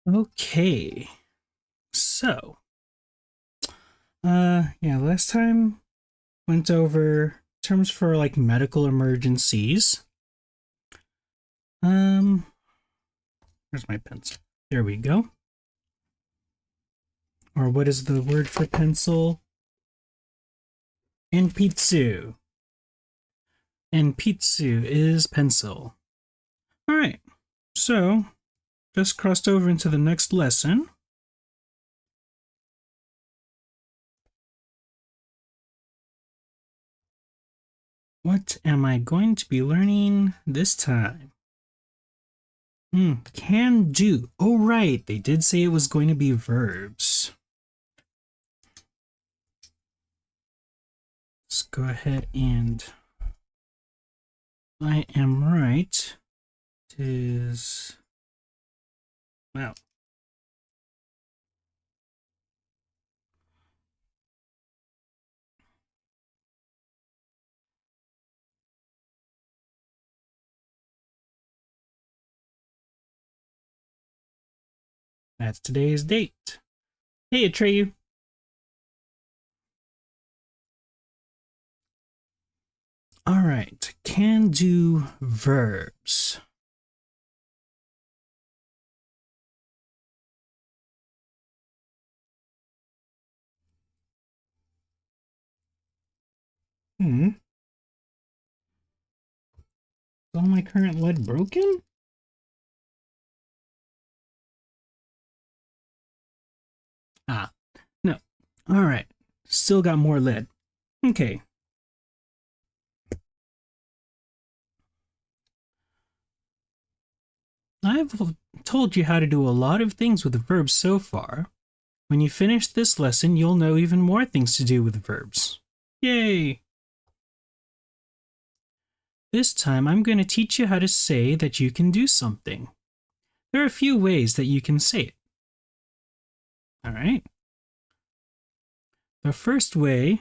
Okay, so, yeah, last time went over terms for like medical emergencies. Um, where's my pencil? There we go. Or what is the word for pencil? Enpitsu. Enpitsu is pencil. All right, so just crossed over into the next lesson. What am I going to be learning this time? Can do. Oh, right. They did say it was going to be verbs. Let's go ahead and I am right. It is. Wow. That's today's date. Hey, Atreyu. All right. Can do verbs. Is all my current lead broken? Ah, no. All right. Still got more lead. Okay. I've told you how to do a lot of things with verbs so far. When you finish this lesson, you'll know even more things to do with verbs. Yay! This time, I'm going to teach you how to say that you can do something. There are a few ways that you can say it. All right. The first way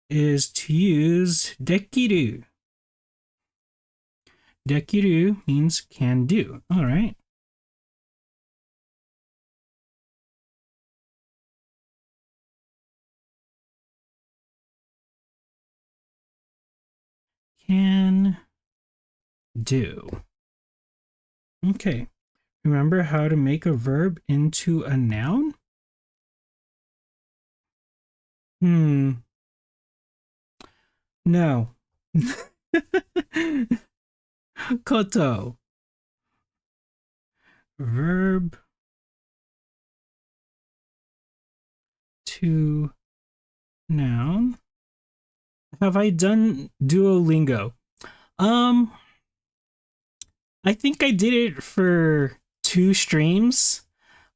is to use dekiru. Dekiru means can do. All right. Can do. Okay. Remember how to make a verb into a noun? No. Koto. Verb to noun. Have I done Duolingo? Um, I think I did it for 2 streams.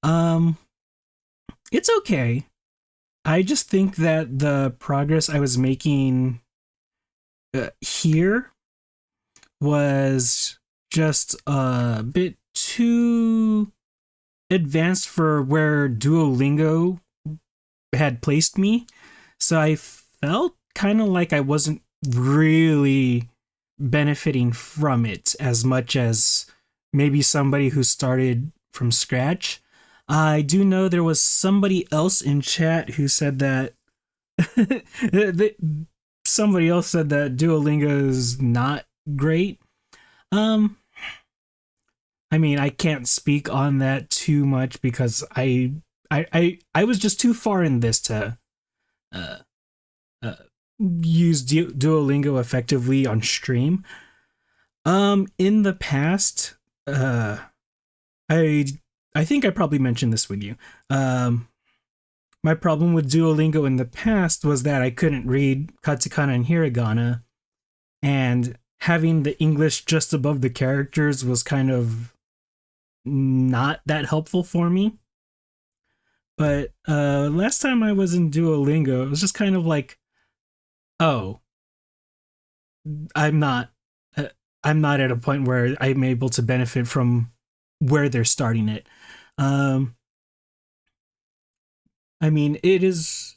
Um, it's okay. I just think that the progress I was making here was just a bit too advanced for where Duolingo had placed me. So I felt kind of like I wasn't really benefiting from it as much as maybe somebody who started from scratch. I do know there was somebody else in chat who said that somebody else said that Duolingo is not great. Um, I mean, I can't speak on that too much because I was just too far in this to uh, uh use Duolingo effectively on stream. In the past, I I think I probably mentioned this with you. My problem with Duolingo in the past was that I couldn't read katakana and hiragana, and having the English just above the characters was kind of not that helpful for me. But last time I was in Duolingo, it was just kind of like, oh, I'm not, uh, I'm not at a point where I'm able to benefit from where they're starting it. Um, I mean, it is,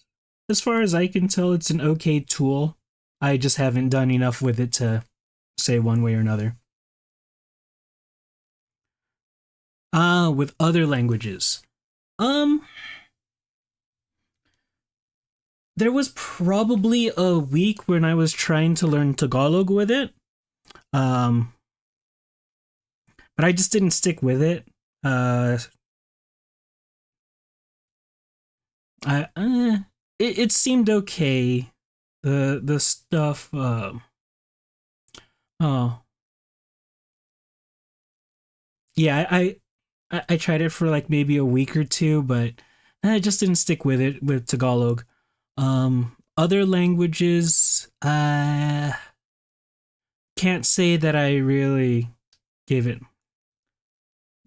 as far as I can tell, it's an okay tool. I just haven't done enough with it to say one way or another. With other languages. Um, there was probably a week when I was trying to learn Tagalog with it. Um, but I just didn't stick with it. Uh, I it seemed okay. The stuff. Oh yeah, I tried it for like maybe a week or two, but I just didn't stick with it with Tagalog. Other languages, can't say that I really gave it.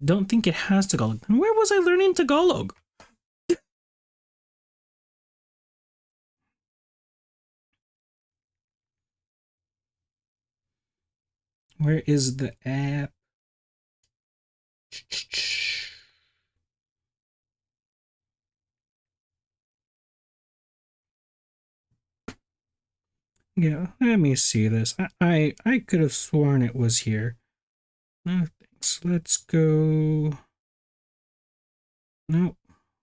Don't think it has Tagalog. And where was I learning Tagalog? Where is the app? Yeah, let me see this. I could have sworn it was here. No thanks. Let's go. No,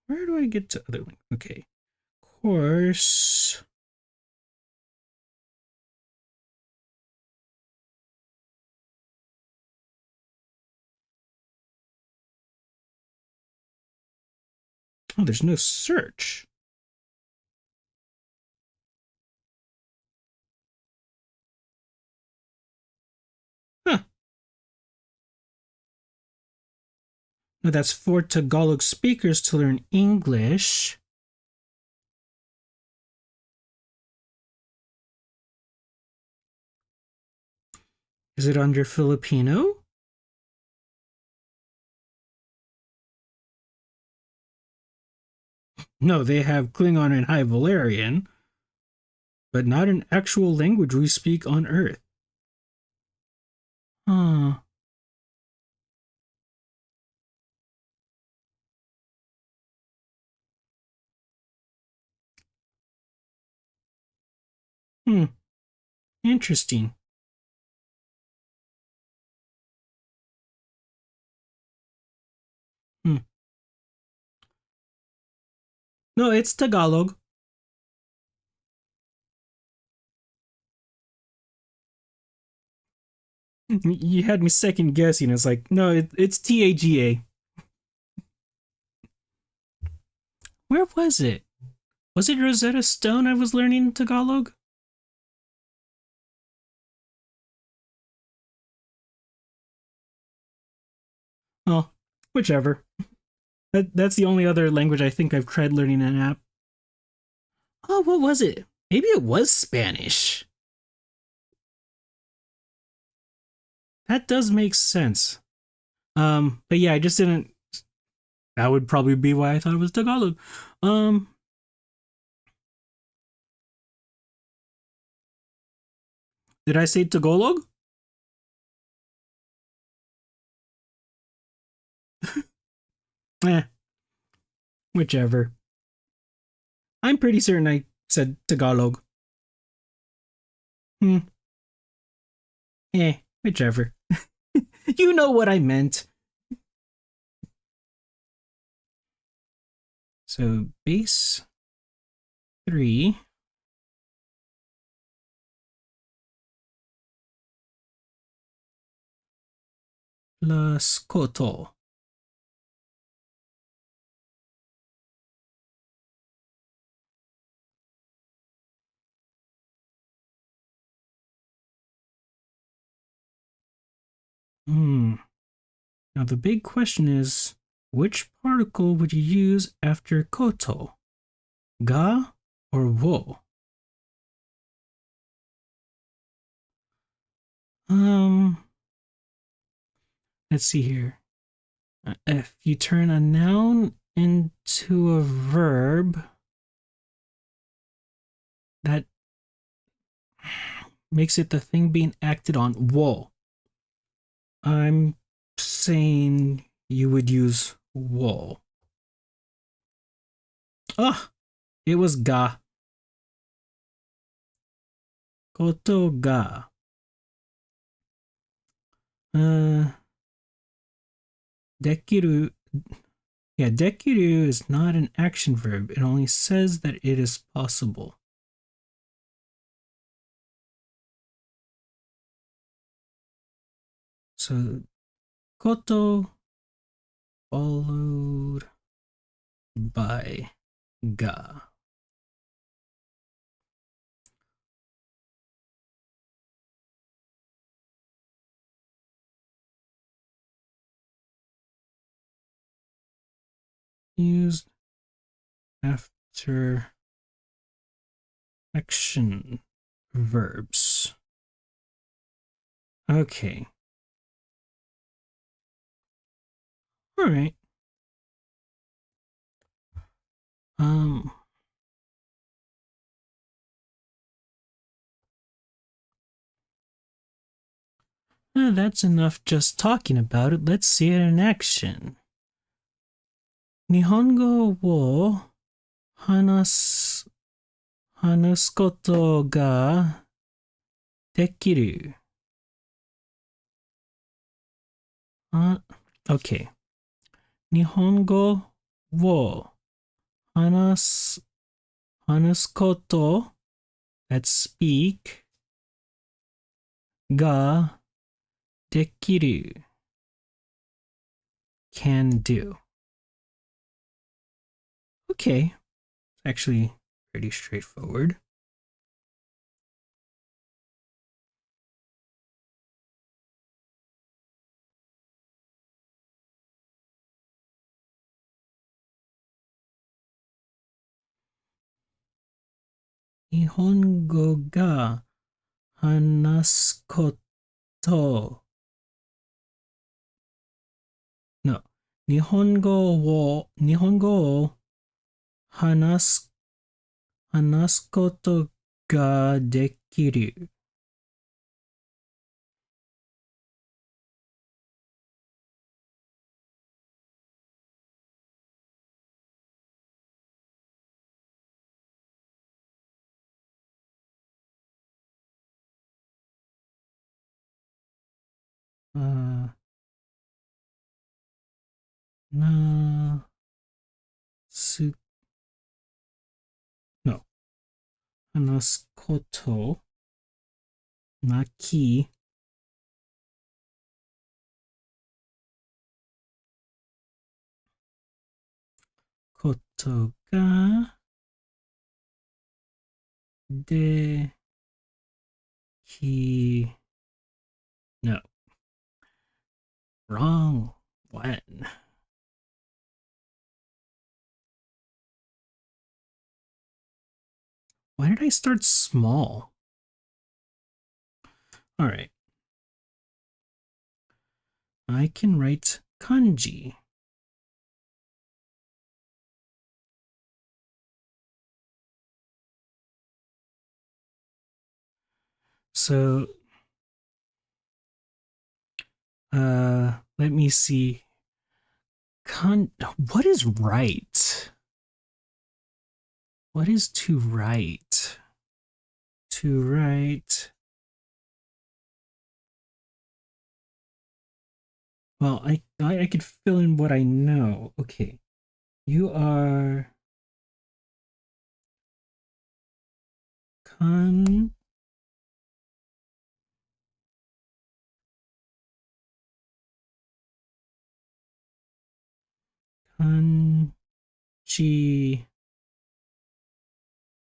where do I get to other link? Okay, course. Oh, there's no search. Huh. No, that's for Tagalog speakers to learn English. Is it under Filipino? No, they have Klingon and High Valerian, but not an actual language we speak on Earth. Huh. Hmm. Interesting. Hmm. No, it's Tagalog. You had me second guessing. It's like, no, it's TAGA. Where was it? Was it Rosetta Stone I was learning Tagalog? Oh, whichever. That's the only other language I think I've tried learning an app. Oh, what was it? Maybe it was Spanish. That does make sense. But yeah, I just didn't. That would probably be why I thought it was Tagalog. Um, did I say Tagalog? Eh, whichever. I'm pretty certain I said Tagalog. Hmm. Whichever. You know what I meant. So base 3 plus koto. Hmm. Now the big question is, which particle would you use after koto? Ga or wo? Um, let's see here. If you turn a noun into a verb, that makes it the thing being acted on. Wo. I'm saying you would use wo. Ah, it was ga. Koto ga. Uh, Dekiru. Yeah, dekiru is not an action verb. It only says that it is possible. So, koto followed by ga. Used after action verbs. Okay. All right. Um that's enough just talking about it. Let's see it in action. 日本語を話すことができる。OK。日本語を話すこと that speak ができる can do. Okay. Actually pretty straightforward. 日本語が話すこと No. 日本語を話すことができる。なす No. 話すことなきことができ No. Wrong one. Why did I start small? All right. I can write kanji. So, let me see. What is right? What is to write? To write. Well, I could fill in what I know. Okay. You are kanji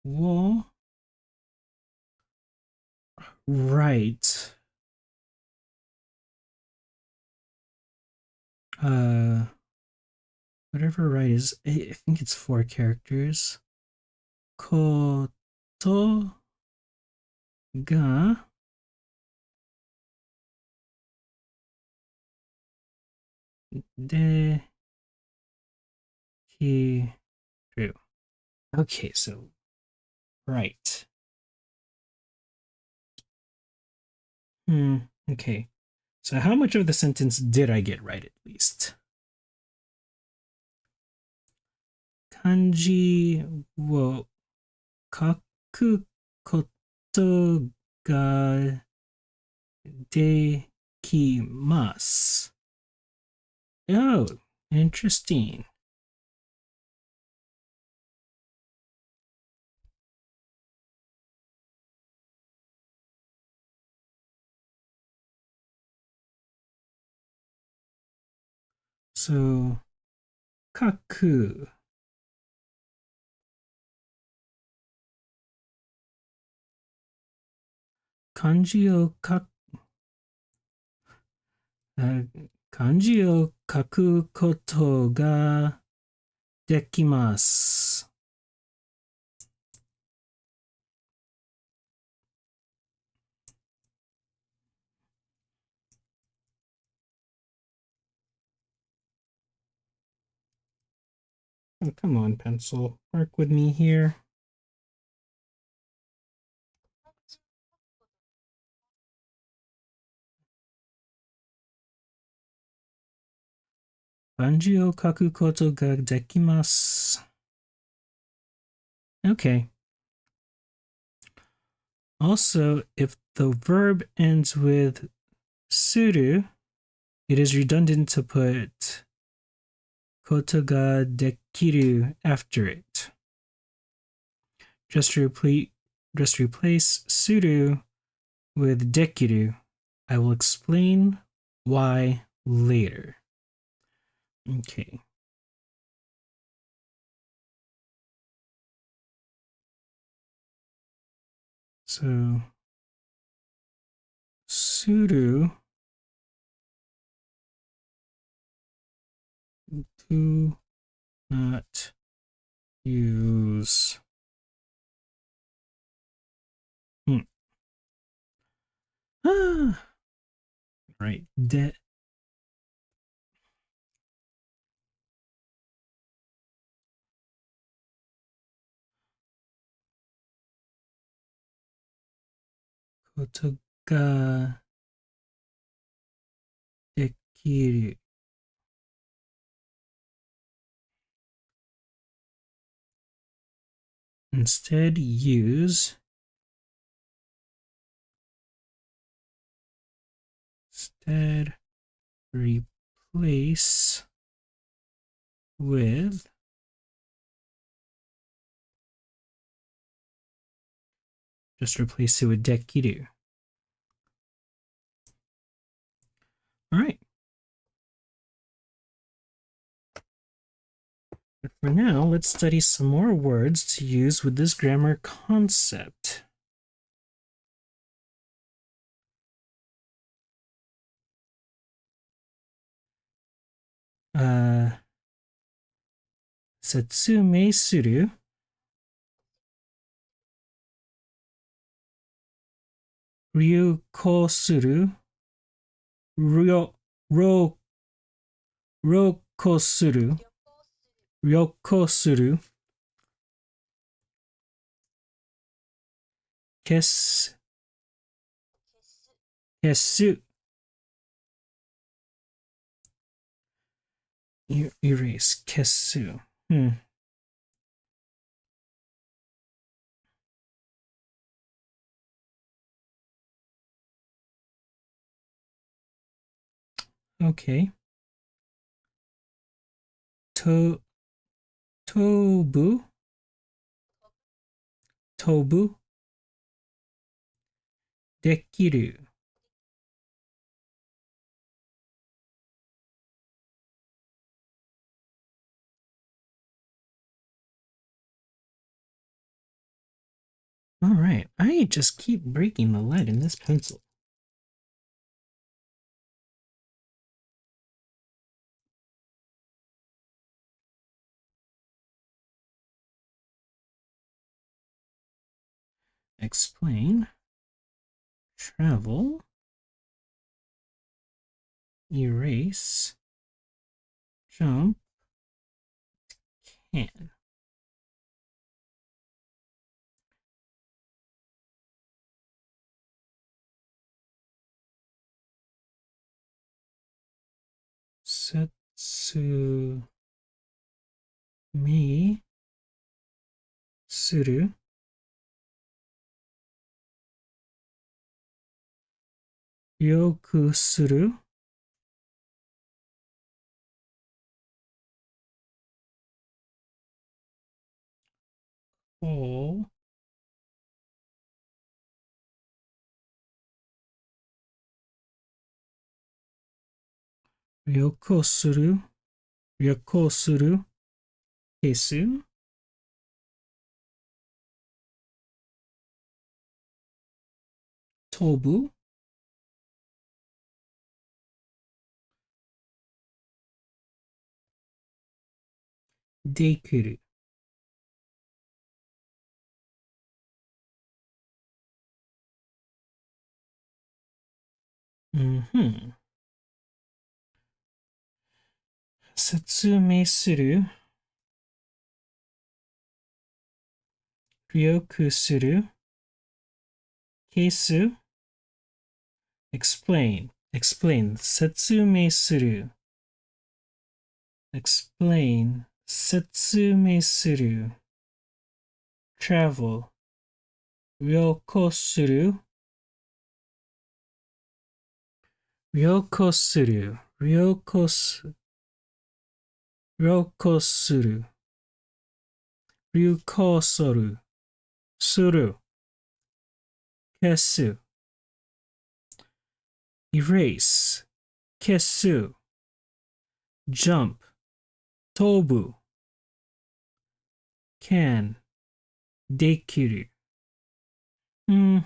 wo right. Whatever right is, I think it's 4 characters. Koto ga de kiru. Okay, so right. Okay. So how much of the sentence did I get right at least? Kanji wo kaku koto ga dekimasu. Oh, interesting. So, kaku. 漢字を書あ漢字を書くことができます。Oh, come on, pencil. Work with me here. 漢字を書くことができます。Okay. Also, if the verb ends with suru, it is redundant to put ことができる after it. Just replace suru with dekiru. I will explain why later. Okay. So, suru, do not use. Right. Koto ga dekiru. Instead, use replace with just replace it with dekiru. All right. But for now, let's study some more words to use with this grammar concept. Setsume suru, 旅行する、旅行する、旅行する、消す、消す、erase, 消す。Okay. 飛ぶ、飛ぶ、できる。All right, I just keep breaking the lead in this pencil. Explain, travel, erase, jump, can. Setsu me suru, よくする Oh. 旅行する旅行するケース飛ぶできる。うんふん。説明する旅行するケース explain explain 説明する explain 説明する travel 旅行する旅行する旅行す旅行する旅行するする消す erase 消す jump 飛ぶ can できるうん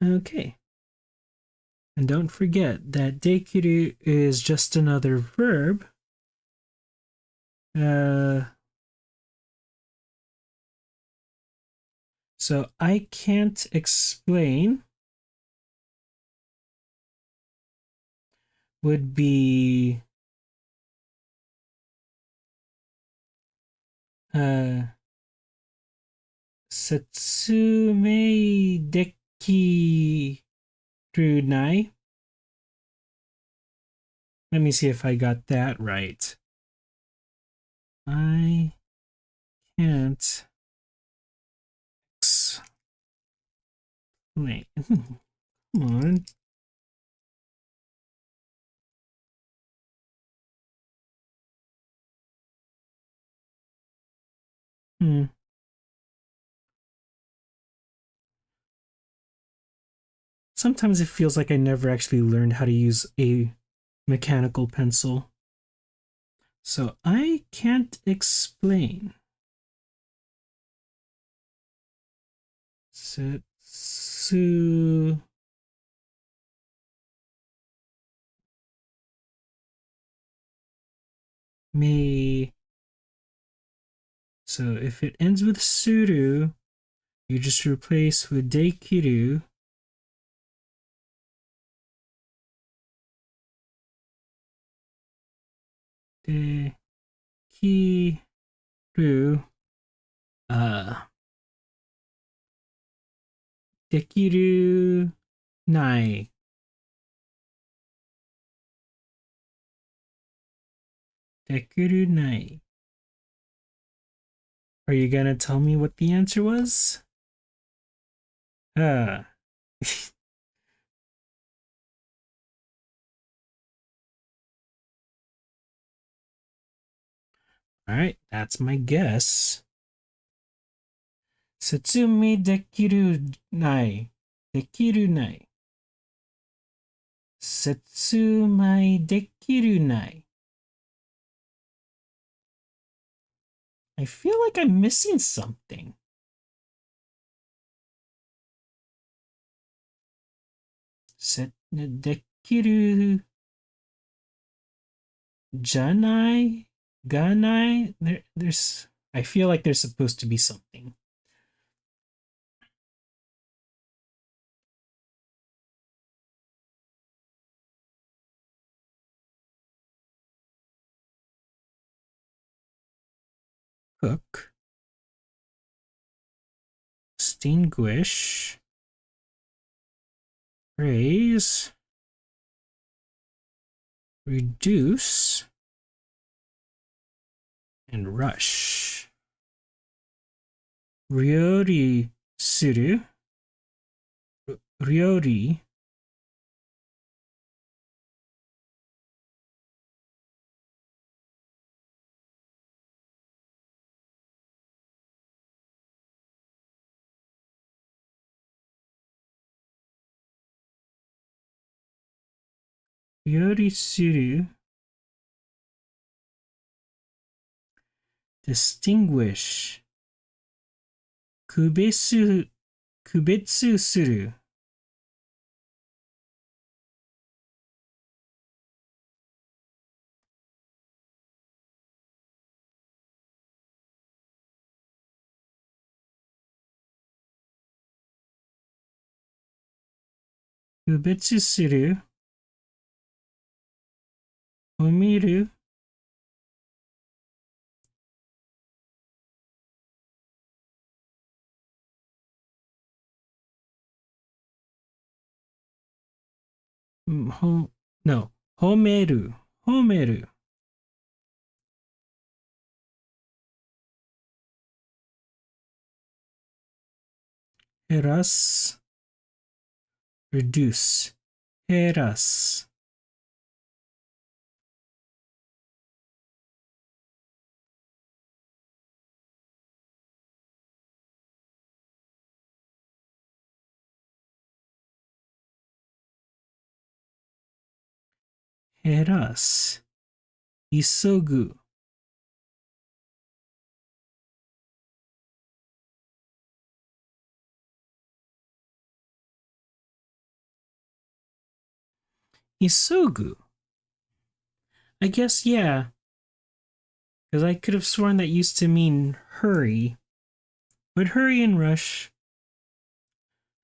okay. And don't forget that dekiru is just another verb. Uh, so I can't explain would be Setsumei dekiru nai. Let me see if I got that right. I can't explain. Come on. Hmm. Sometimes it feels like I never actually learned how to use a mechanical pencil. So I can't explain. Setsu me. So if it ends with suru, you just replace with dekiru. Dekiru. Uh, dekiru nai. Dekiru nai. Are you gonna tell me what the answer was? Uh. Alright, that's my guess. Setsumi dekiru nai. Dekiru nai. Setsumai dekiru nai. I feel like I'm missing something. Set dekiru janai ganai. There's. I feel like there's supposed to be something. Cook. Extinguish. Raise. Reduce. And rush. Ryori suru. Ryori. Ryori suru. Distinguish. Kubetsu suru. Kubetsu suru. Omiru. No. Homeru. Homeru. Heras. Reduce. Heras. Heras. Isogu. Isogu. I guess, yeah. Because I could have sworn that used to mean hurry. But hurry and rush.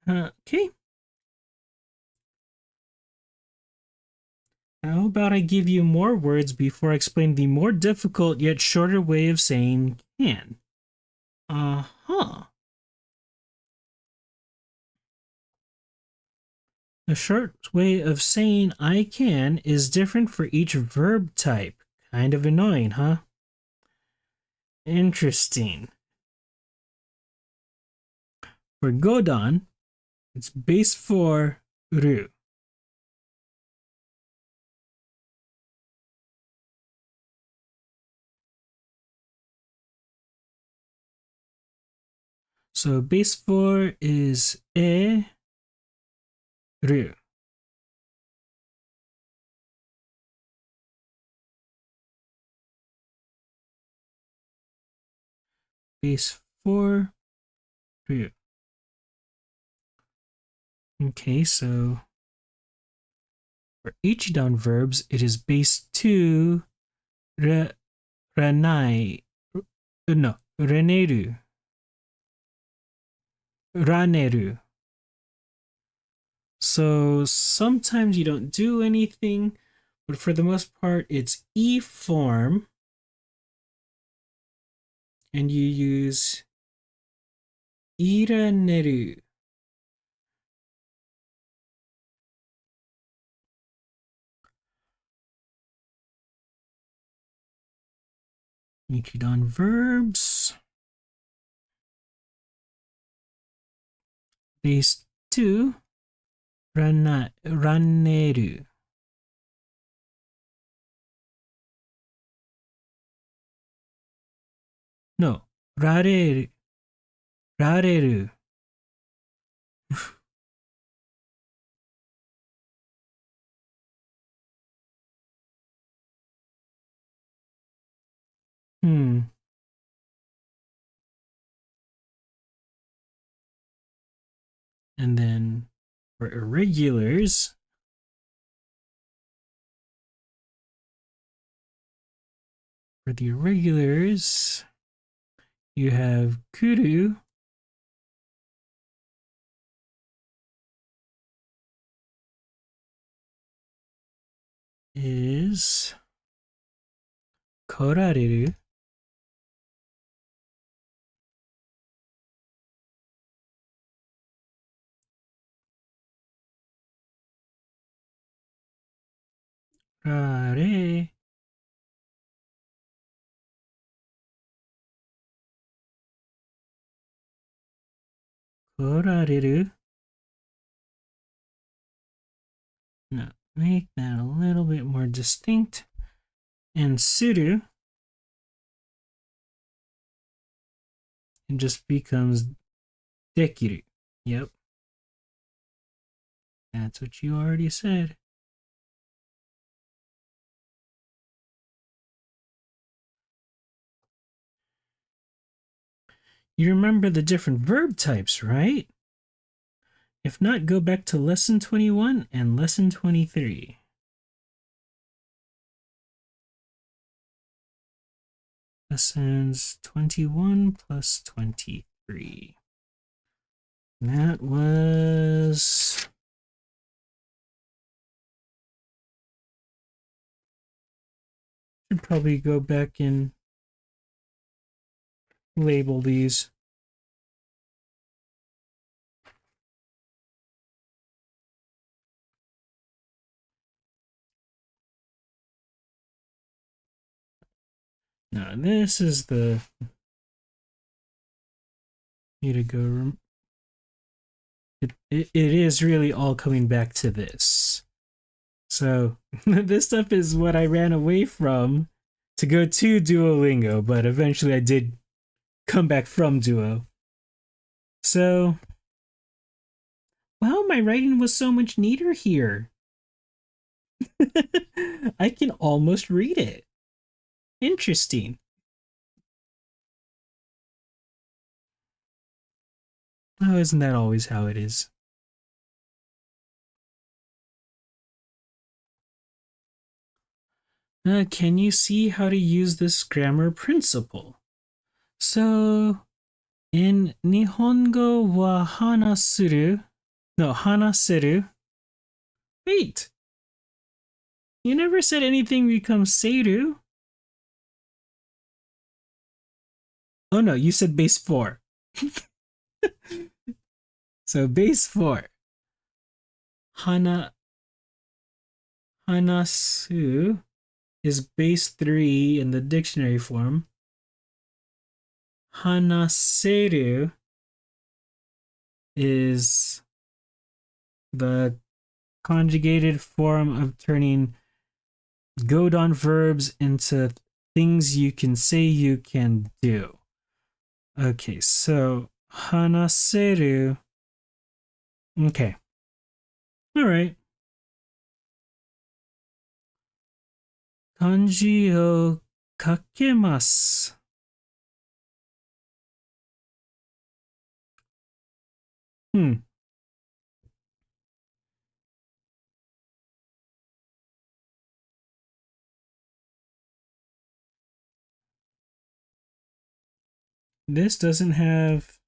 Okay. How about I give you more words before I explain the more difficult yet shorter way of saying can? Uh-huh. The short way of saying I can is different for each verb type. Kind of annoying, huh? Interesting. For Godon, it's base for ru. So base 4 is ru. Base 4 ru. Okay, so for Ichidan verbs, it is base 2 ranai. No, reneru. Raneru. So sometimes you don't do anything, but for the most part, it's E form. And you use iraneru. Ichidan verbs. Base 2 raneru. No, rareru. Rareru. Hmm. And then for irregulars, you have kuru. Is korareru. Rare. Korareru. No, make that a little bit more distinct. And suru, it just becomes dekiru. Yep. That's what you already said. You remember the different verb types, right? If not, go back to lesson 21 and lesson 23. Lessons 21 plus 23. That was... Should probably go back and label these. Now this is the... Need to go... It is really all coming back to this. So this stuff is what I ran away from to go to Duolingo, but eventually I did come back from Duo. So, wow, my writing was so much neater here. I can almost read it. Interesting. Oh, isn't that always how it is? Can you see how to use this grammar principle? So, in Nihongo wa hanasuru, no, hanaseru. Wait, you never said anything becomes seru. Oh no, you said base 4. So base 4. Hanasu is base 3 in the dictionary form. Hanaseru is the conjugated form of turning godon verbs into things you can say you can do. Okay, so hanaseru. Okay. All right. Kanji o kakemasu. This doesn't have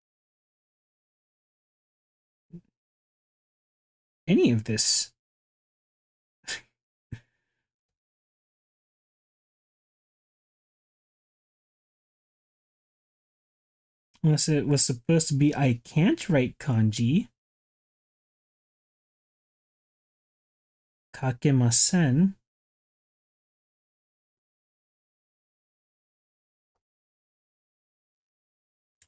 any of this. Unless it was supposed to be I can't write kanji. Kakemasen.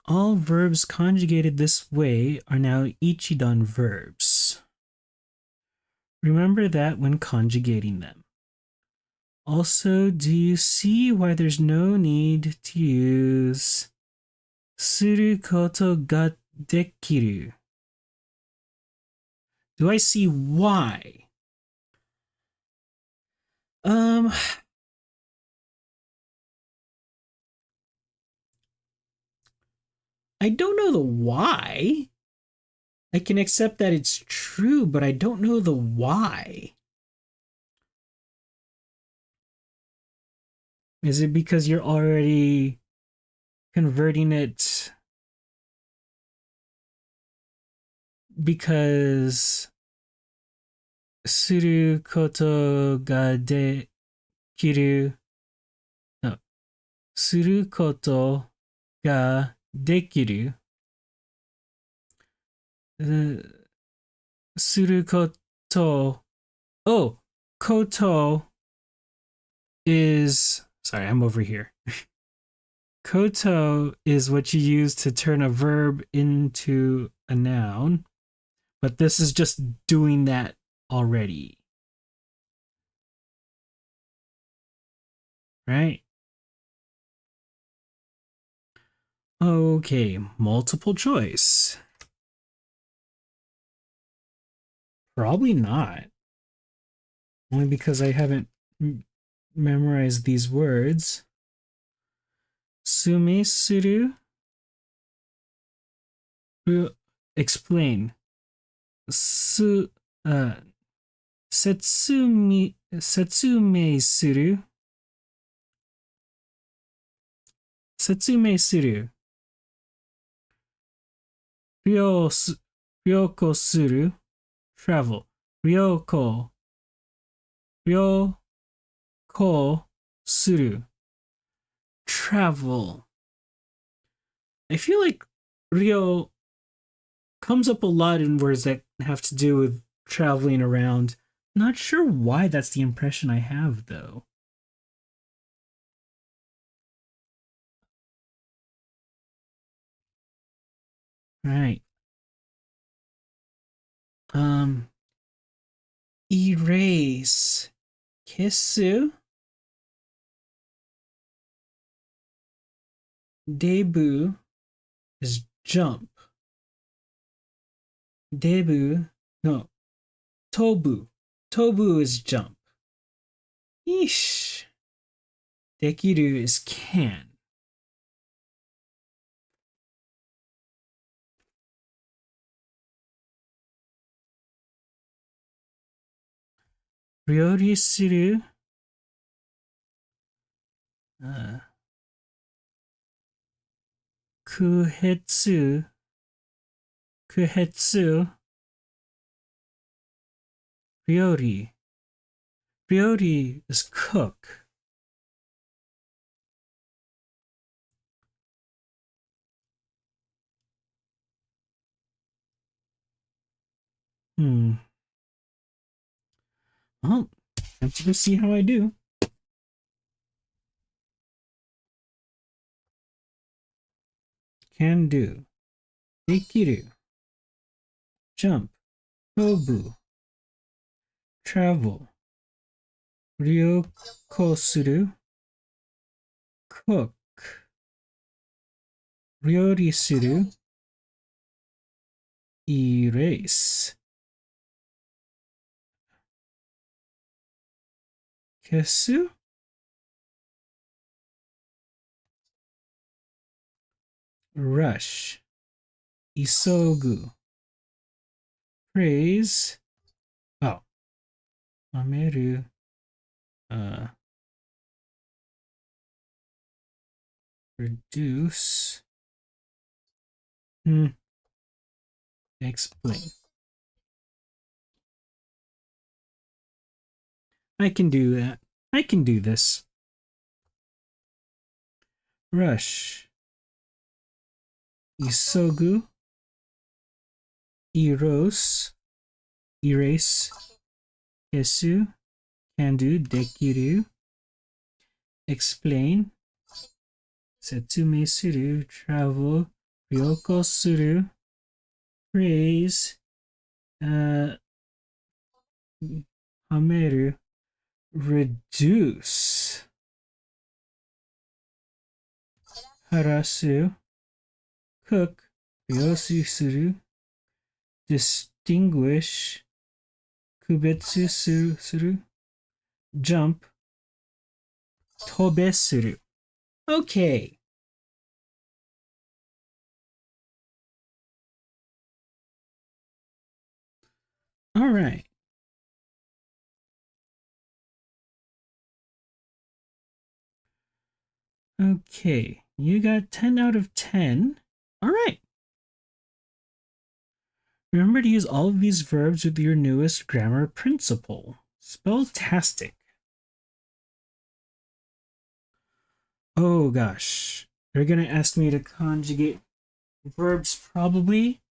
All verbs conjugated this way are now ichidan verbs. Remember that when conjugating them. Also, do you see why there's no need to use suru koto ga dekiru? Do I see why? I don't know the why. I can accept that it's true, but I don't know the why. Is it because you're already converting it because suru koto ga dekiru? No. Suru koto ga dekiru. Suru koto. Oh, koto is... Sorry, I'm over here. Koto is what you use to turn a verb into a noun, but this is just doing that already. Right? Okay, multiple choice. Probably not. Only because I haven't memorized these words. Sume suru Explain. Su, 説明する説明する旅行する travel 旅行旅行する travel. I feel like Rio comes up a lot in words that have to do with traveling around. Not sure why that's the impression I have though. Right. Um erase. Kissu. Debut is jump. Debut. No. Tobu. Tobu is jump. Yeesh. Dekiru is can. Ryori suru. Uh, kuhetsu. Kuhetsu. Ryori. Ryori is cook. Hmm. Well, let's go see how I do. Can do. Dekiru. Jump. Tobu. Travel. Ryoko suru. Cook. Ryori suru. Erase. Kesu. Rush. Isogu. Praise. Oh. Ameru. Uh. Reduce. Hmm. Explain. I can do that. I can do this. Rush. Isogu. Erase. Erase. Kesu. Can do. Dekiru. Explain. Setsume suru. Travel. Ryoko suru. Praise. Hameru. Reduce. Harasu. Cook. Ryosu suru. Distinguish. Kubetsu suru. Jump. Tobe suru. Okay. All right. Okay. You got 10 out of 10. All right. Remember to use all of these verbs with your newest grammar principle. Spelltastic. Oh gosh. They're going to ask me to conjugate verbs probably.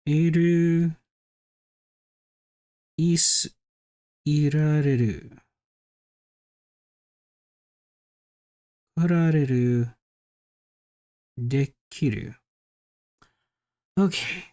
Eru, is, irareru, korareru, dekiru. Okay.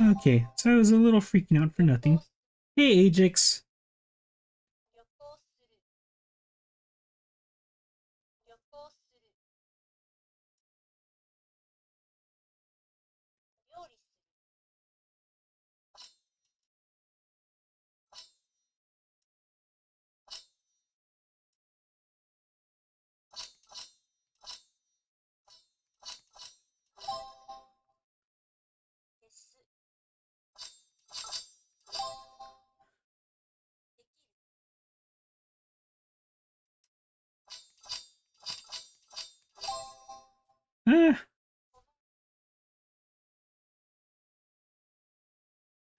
Okay, so I was a little freaking out for nothing. Hey, Ajax. Ah,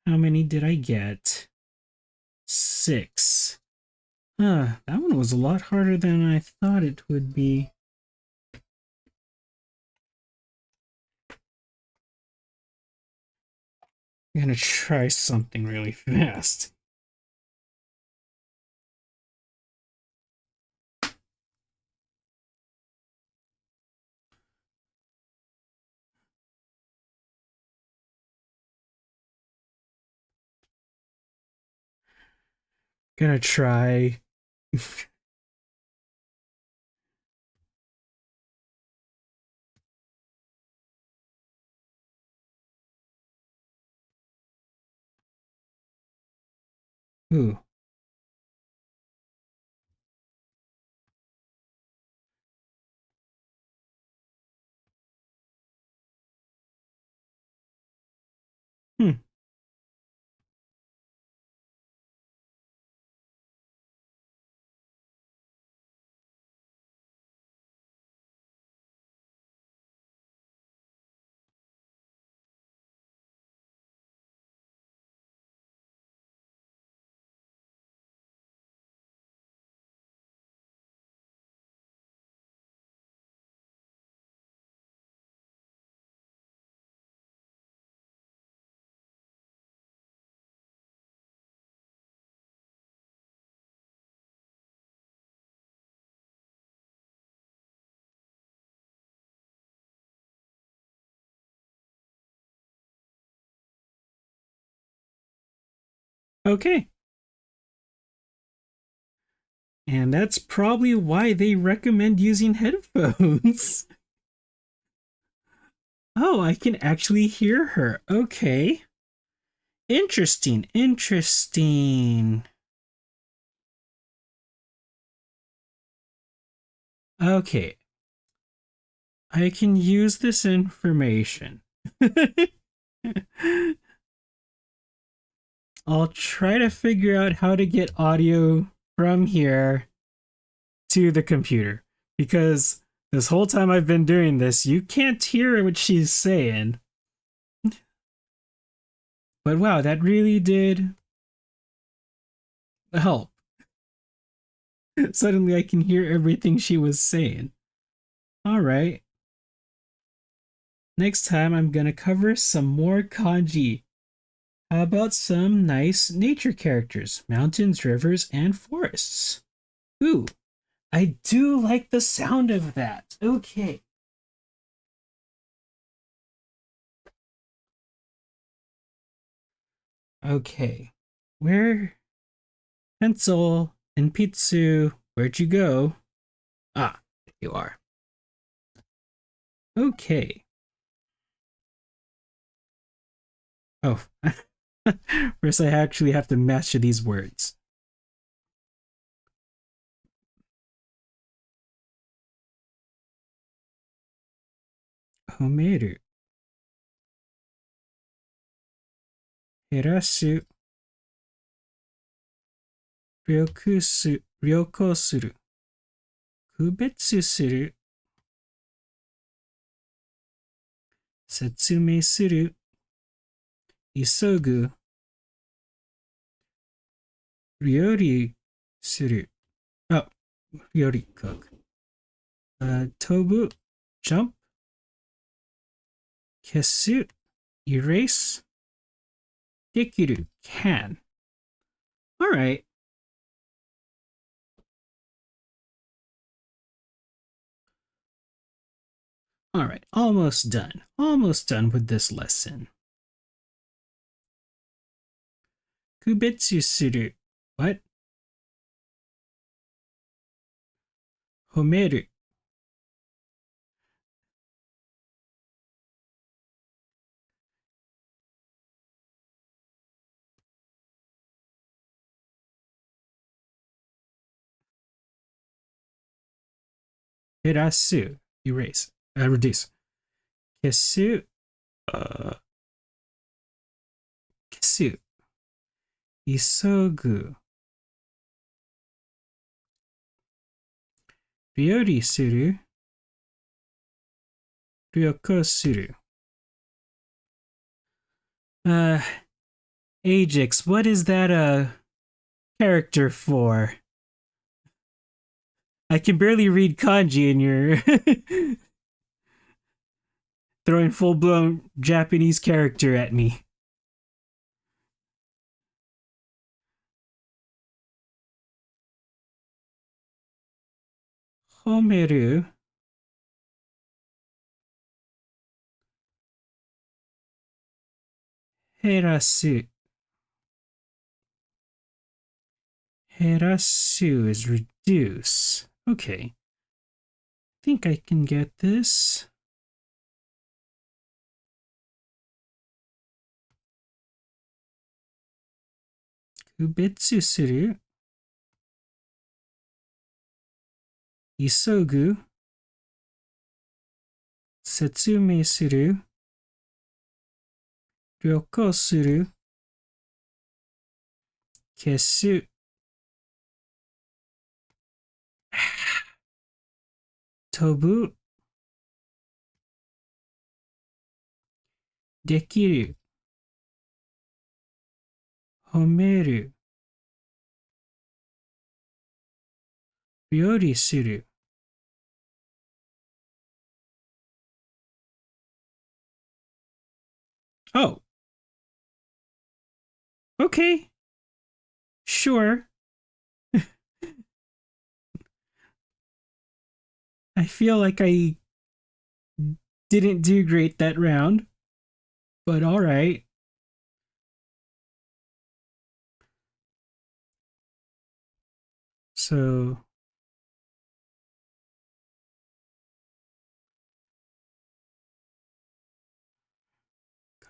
how many did I get? 6. That one was a lot harder than I thought it would be. I'm gonna try something really fast. Gonna try. Ooh. Hmm. Okay. And that's probably why they recommend using headphones. Oh, I can actually hear her. Okay. Interesting. Interesting. Okay. I can use this information. I'll try to figure out how to get audio from here to the computer. Because this whole time I've been doing this, you can't hear what she's saying. But wow, that really did help. Suddenly I can hear everything she was saying. Alright. Next time I'm gonna cover some more kanji. How about some nice nature characters? Mountains, rivers, and forests. Ooh, I do like the sound of that. Okay. Okay. Where? Pencil and Pitsu, where'd you go? Ah, there you are. Okay. Oh, first I actually have to master these words. Homeru, herasu, ryoko suru, kubetsu suru, setsumei suru, isogu, ryori suru. Oh, ryori cook. Tobu, jump, kesu, erase, dekiru, can. All right. All right, almost done. Almost done with this lesson. Kubetsu suru. What? Homeru. Hirasu. Erase. Reduce. Kesu. Uh, Kesu. Isogu. Ryori suru. Ryoko suru. Uh, Ajax, what is that character for? I can barely read kanji and you're throwing full blown Japanese character at me. Homeru. Herasu. Herasu is reduce. Okay. I think I can get this. Kubetsu suru. Isogu. Setsume suru. Ryoko suru. Kesu. Tobu. Dekiru. Homeru. Ryori suru. Oh. Okay. Sure. I feel like I didn't do great that round, but all right. So,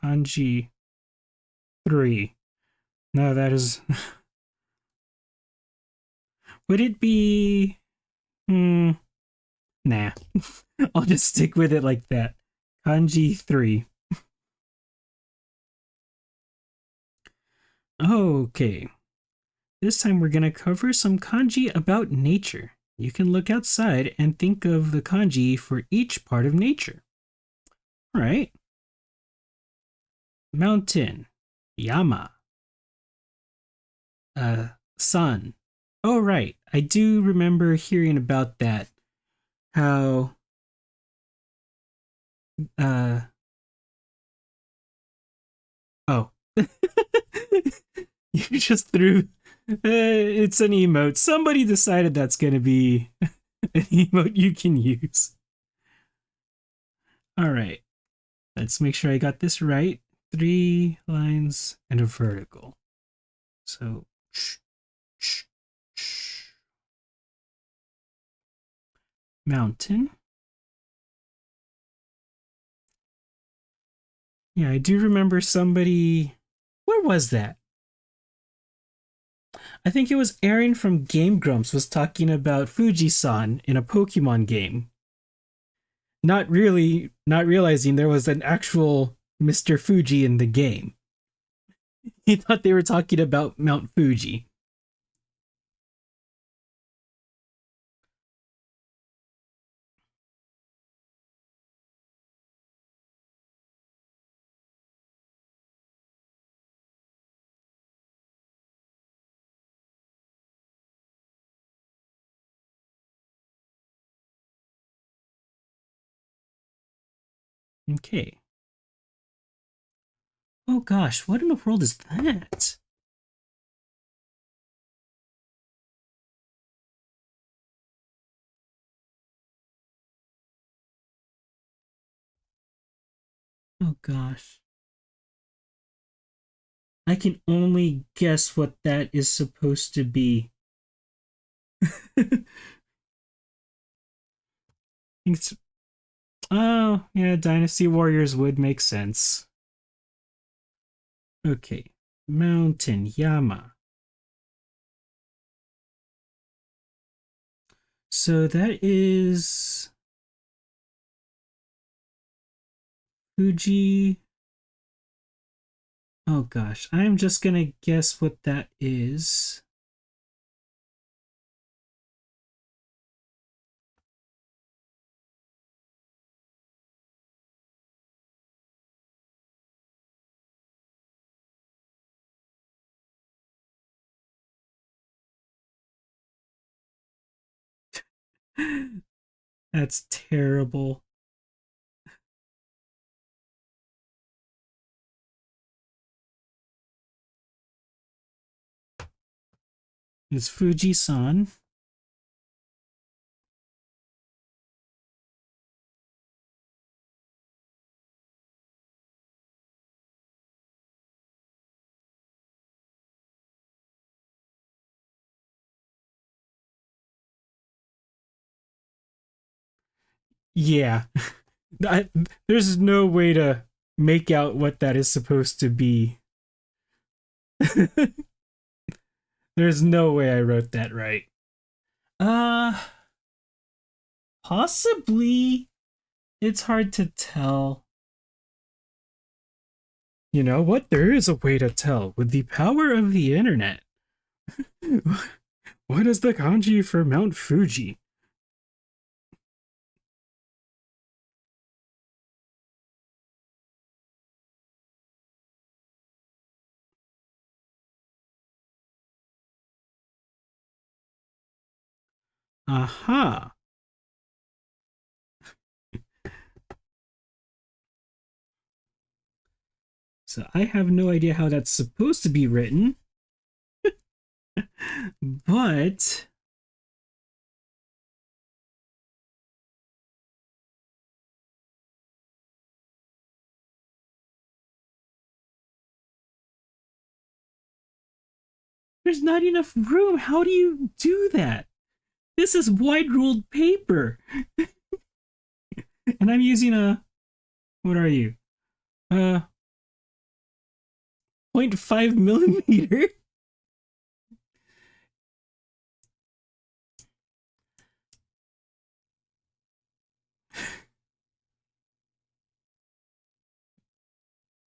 kanji 3. No, that is. Would it be. Hmm. Nah. I'll just stick with it like that. Kanji 3. Okay. This time we're going to cover some kanji about nature. You can look outside and think of the kanji for each part of nature. All right. Mountain. Yama. Sun. Oh, right. I do remember hearing about that. How, uh, oh. You just threw, it's an emote. Somebody decided that's going to be an emote you can use. All right. Let's make sure I got this right. 3 lines and a vertical. So, mountain. Yeah, I do remember somebody. Where was that? I think it was Aaron from Game Grumps was talking about Fuji-san in a Pokemon game. Not realizing there was an actual Mr. Fuji in the game. He thought they were talking about Mount Fuji. Okay. Oh gosh, what in the world is that? Oh gosh. I can only guess what that is supposed to be. It's, oh, yeah, Dynasty Warriors would make sense. Okay. Mountain Yama. So that is Fuji. Oh gosh, I'm just gonna guess what that is. That's terrible. It's Fuji-san. Yeah. I, there's no way to make out what that is supposed to be. There's no way I wrote that right. Uh, possibly. It's hard to tell. You know what? There is a way to tell with the power of the internet. What is the kanji for Mount Fuji? Aha. So I have no idea how that's supposed to be written, but there's not enough room. How do you do that? This is wide ruled paper. And I'm using a, what are you? 0.5 millimeter?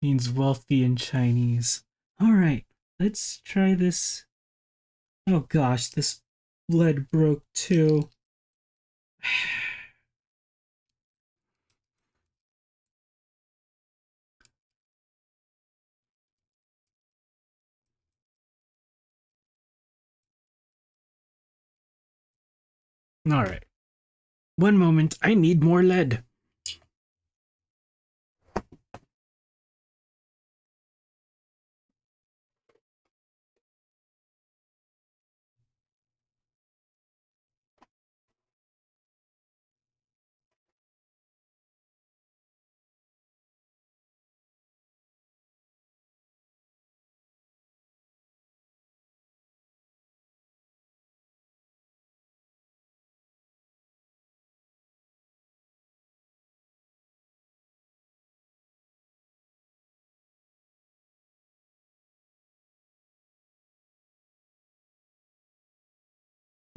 Means wealthy in Chinese. Alright, let's try this. Oh gosh, this lead broke too. Alright. One moment, I need more lead.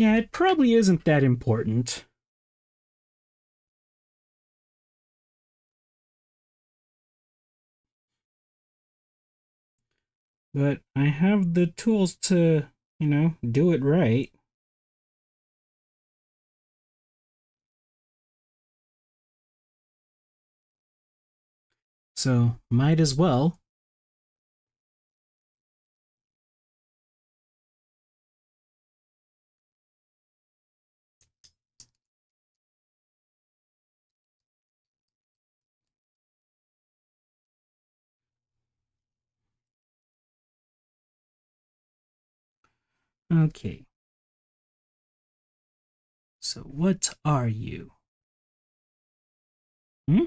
Yeah, it probably isn't that important. But I have the tools to, do it right. So, might as well. Okay. So, what are you? Hmm?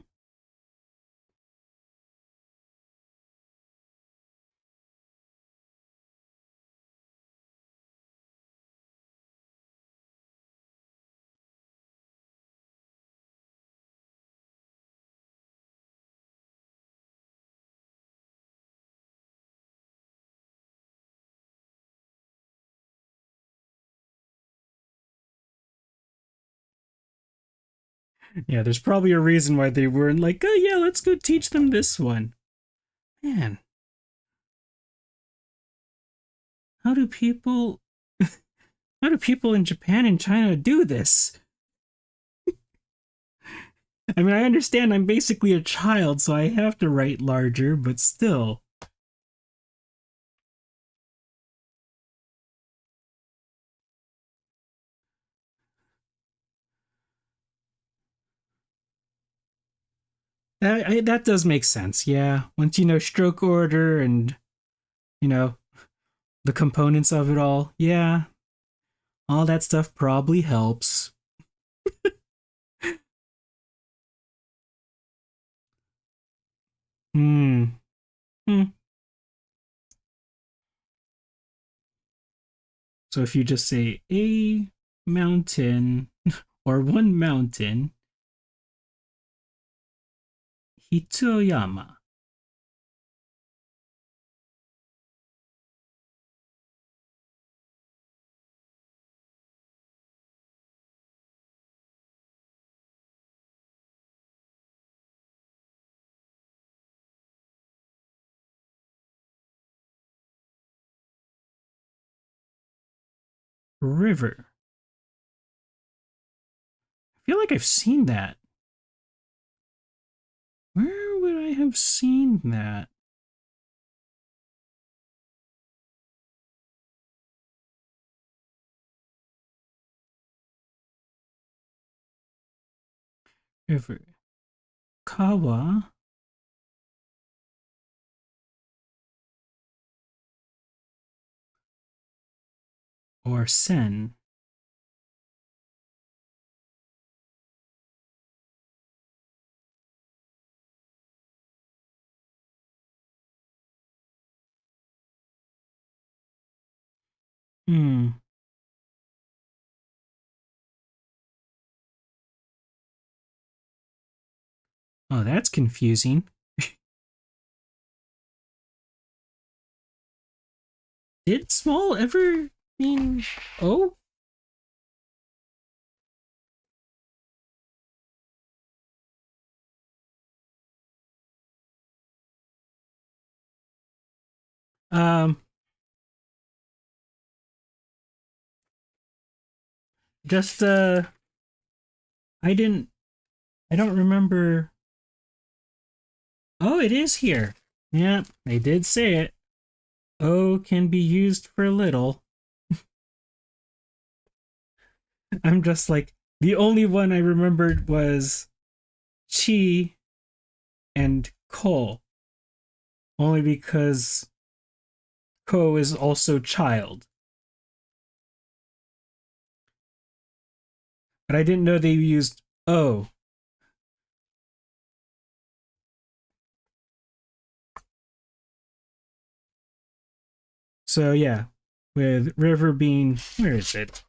Yeah, there's probably a reason why they weren't like, oh yeah, let's go teach them this one. Man, how do people how do people in Japan and China do this? I mean, I understand I'm basically a child, so I have to write larger, but still. That does make sense, yeah. Once you know stroke order and, you know, the components of it all, yeah, all that stuff probably helps. Hmm. Hmm. So if you just say a mountain or one mountain, Hitoyama. River. I feel like I've seen that. Where would I have seen that? River. Kawa or Sen? Hmm. Oh, that's confusing. Did small ever mean oh? Um, just I didn't. I don't remember. Oh, it is here. Yeah, they did say it. O can be used for little. I'm just like the only one I remembered was chi and ko, only because ko is also child. But I didn't know they used o. So yeah, with river being where is it?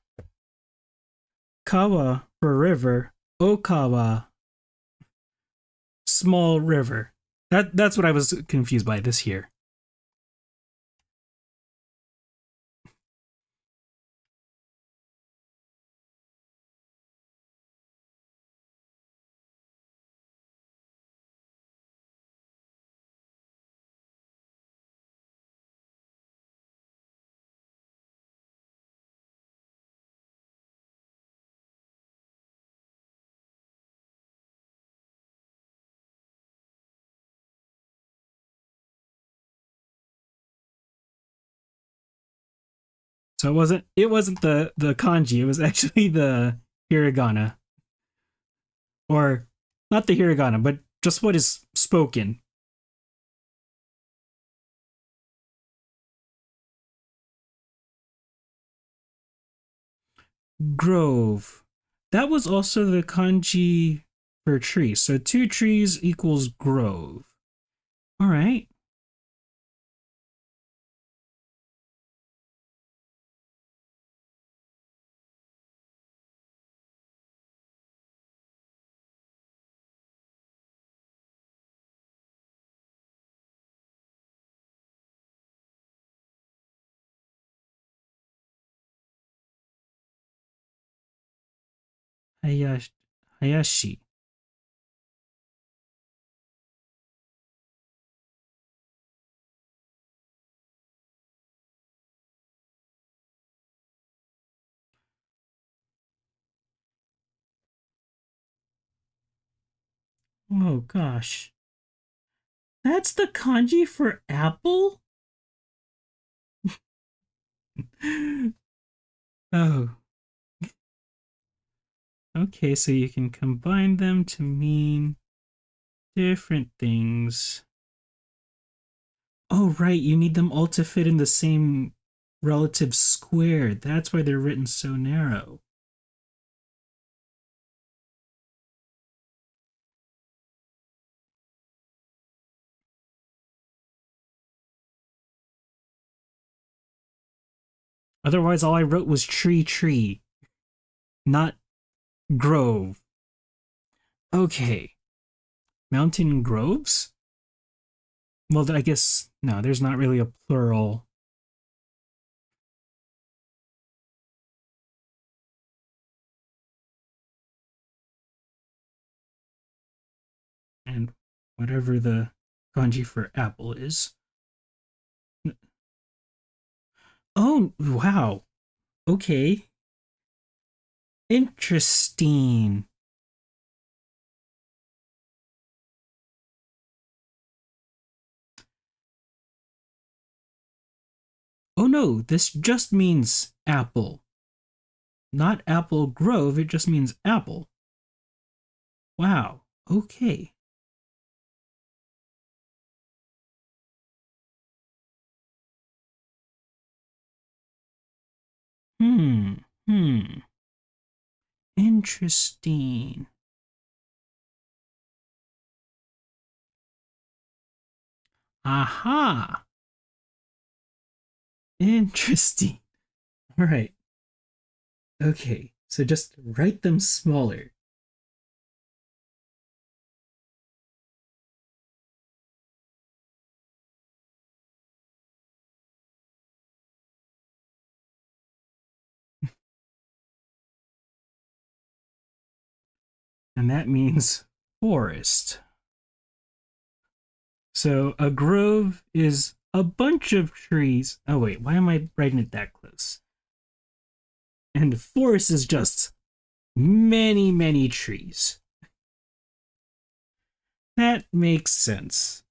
Kawa for river, Okawa small river. That's what I was confused by this here. So it wasn't the kanji, it was actually the hiragana. Or not the hiragana, but just what is spoken. Grove. That was also the kanji for tree. So two trees equals grove. All right. Hayashi. Hayashi. Oh gosh. That's the kanji for apple? Oh, okay, so you can combine them to mean different things. Oh, right, you need them all to fit in the same relative square. That's why they're written so narrow. Otherwise, all I wrote was tree, not grove. Okay, mountain groves? Well, I guess, no, there's not really a plural. And whatever the kanji for apple is. Oh, wow. Okay. Interesting. Oh no, this just means apple. Not apple grove, it just means apple. Wow. Okay. Hmm. Hmm. Interesting. Aha. Interesting. All right. Okay. So just write them smaller. And that means forest. So a grove is a bunch of trees. Oh, wait. Why am I writing it that close? And forest is just many trees. That makes sense.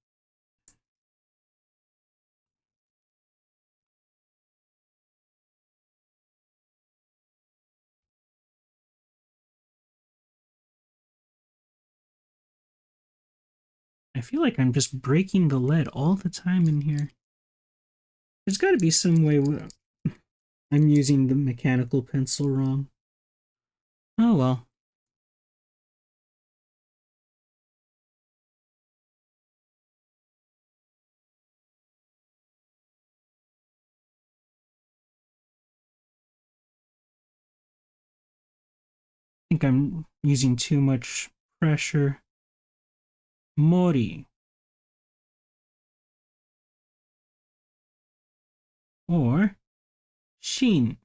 I feel like I'm just breaking the lead all the time in here. There's got to be some way I'm using the mechanical pencil wrong. Oh well. I think I'm using too much pressure. Mori or Shin.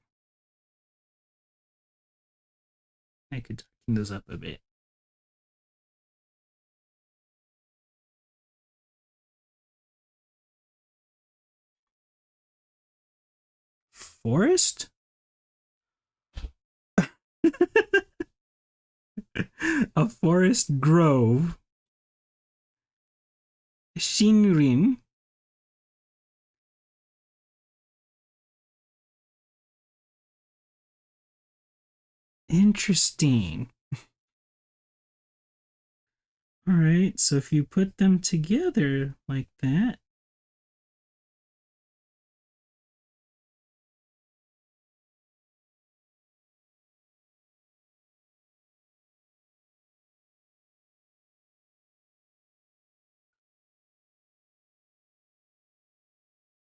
I could tighten those up a bit. Forest? A forest grove. Shinrin. Interesting. All right, so if you put them together like that,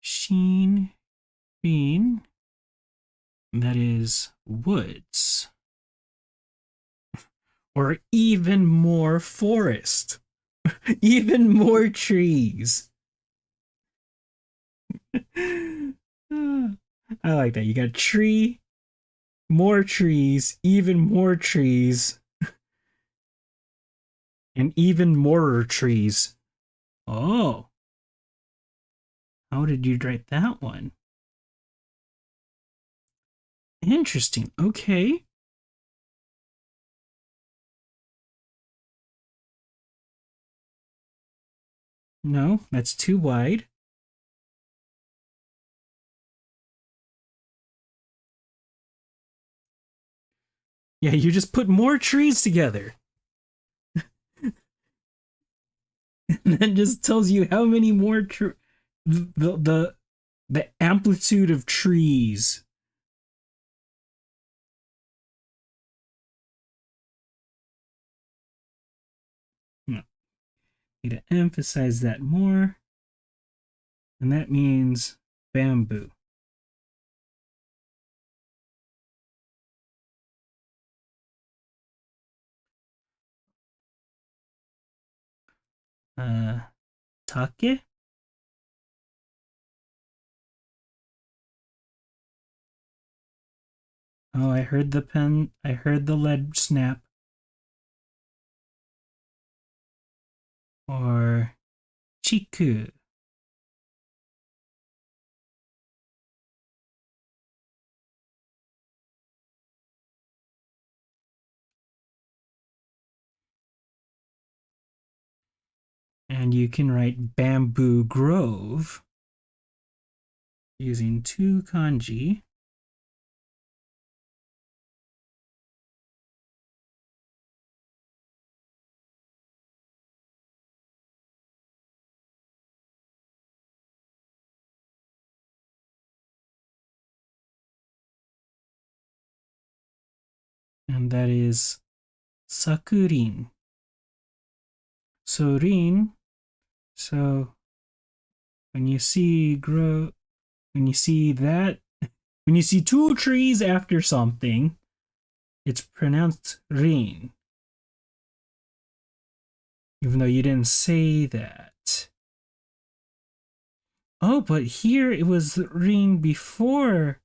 Shin Bin, that is woods, or even more forest, even more trees. I like that. You got tree, more trees, even more trees, and even more trees. Oh, how did you write that one? Interesting. Okay. No, that's too wide. Yeah, you just put more trees together. And that just tells you how many more the amplitude of trees. No, need to emphasize that more. And that means bamboo. Uh, Take? Oh, I heard the lead snap. Or chiku. And you can write bamboo grove using two kanji. And that is sakurin. So rin, so when you see when you see that, when you see two trees after something, it's pronounced rin, even though you didn't say that. Oh, but here it was rin before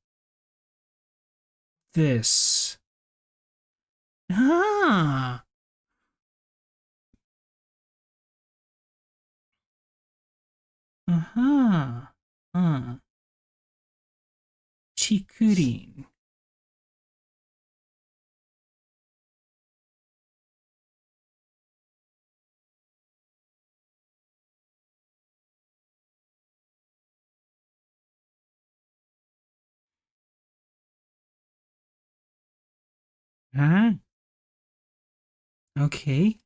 this. Ah. Uh-huh. Chikurin. Huh? Okay.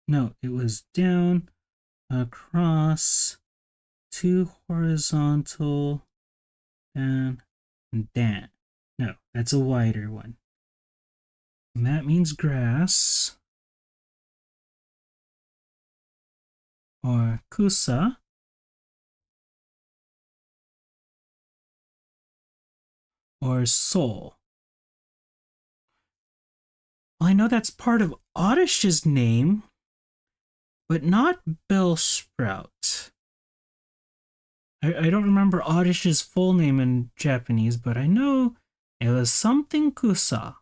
No, it was down, across, two horizontal, down, and down. No, that's a wider one. And that means grass. Or kusa. Or soul. Well, I know that's part of Oddish's name, but not Bellsprout. I don't remember Oddish's full name in Japanese, but I know it was something Kusa.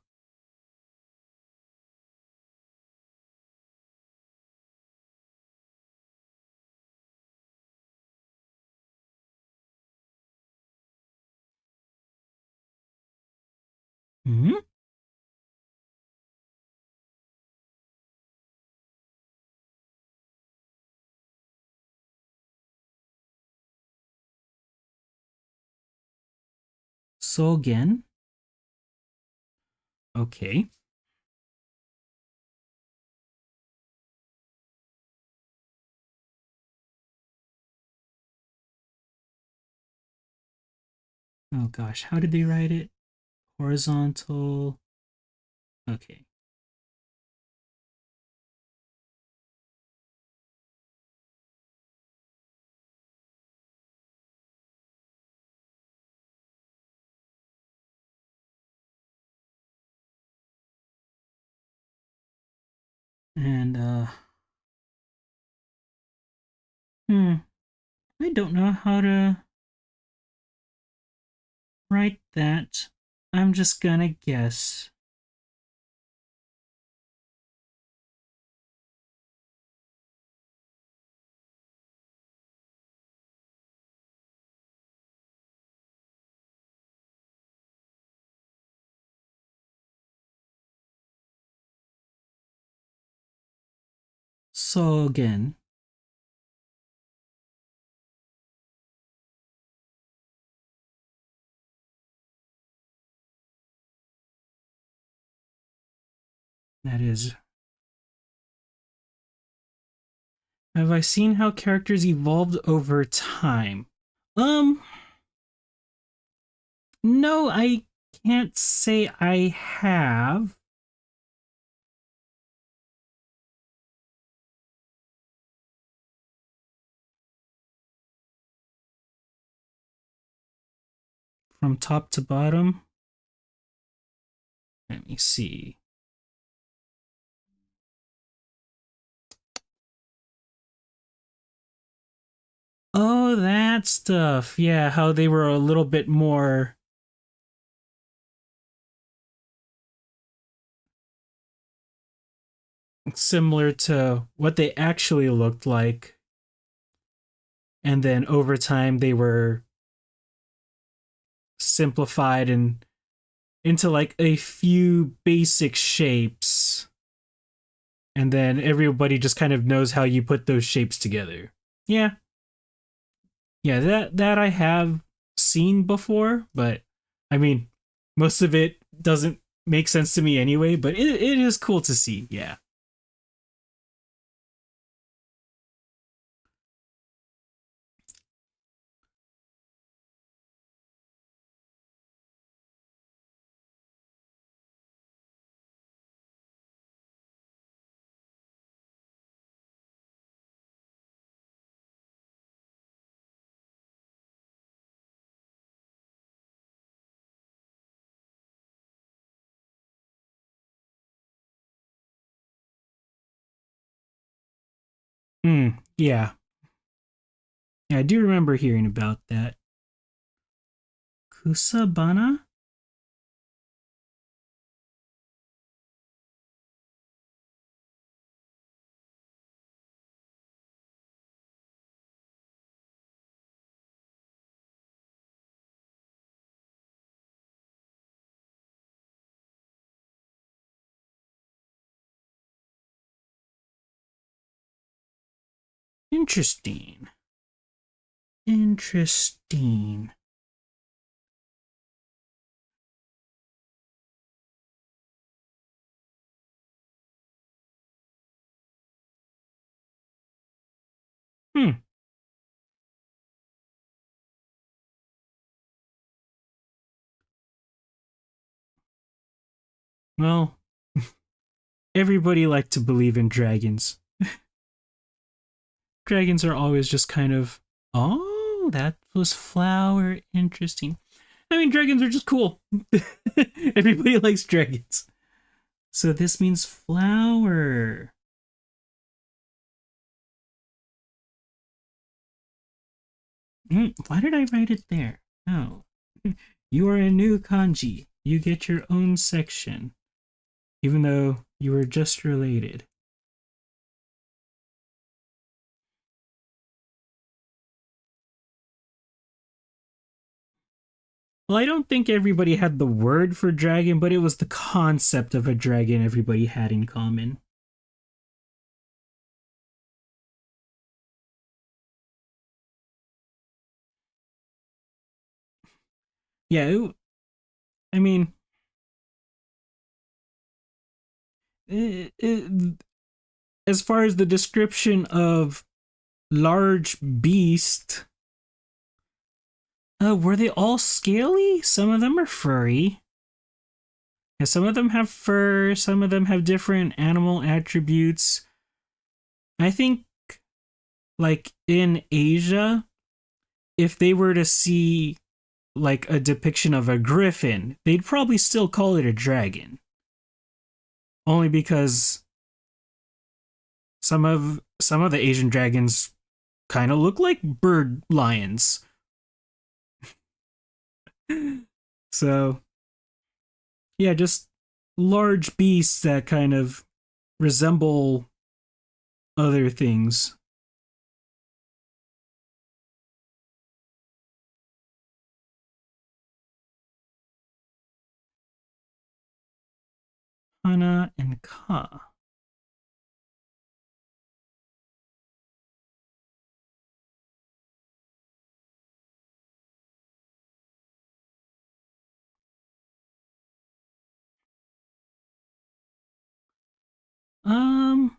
Hmm? Sogen. Okay. Oh gosh, how did they write it? Horizontal. Okay. And hmm, I don't know how to write that. I'm just gonna guess. Sogen. That is. Have I seen how characters evolved over time? Um, no, I can't say I have. From top to bottom. Let me see. Oh, that stuff. Yeah, how they were a little bit more similar to what they actually looked like. And then over time, they were simplified and into like a few basic shapes. And then everybody just kind of knows how you put those shapes together. Yeah. Yeah, that I have seen before, but I mean, most of it doesn't make sense to me anyway, but it is cool to see. Yeah. Yeah. Yeah, I do remember hearing about that. Kusabana? Interesting. Interesting. Hmm. Well, everybody liked to believe in dragons. Dragons are always just kind of, oh, that was flower. Interesting. I mean, dragons are just cool. Everybody likes dragons. So this means flower. Why did I write it there? Oh. You are a new kanji. You get your own section, even though you were just related. Well, I don't think everybody had the word for dragon, but it was the concept of a dragon everybody had in common. Yeah, I mean, as far as the description of large beast, were they all scaly? Some of them are furry. Yeah, some of them have fur, some of them have different animal attributes. I think, like in Asia, if they were to see like a depiction of a griffin, they'd probably still call it a dragon. Only because some of the Asian dragons kind of look like bird lions. So, yeah, just large beasts that kind of resemble other things. Hana and Ka. Um,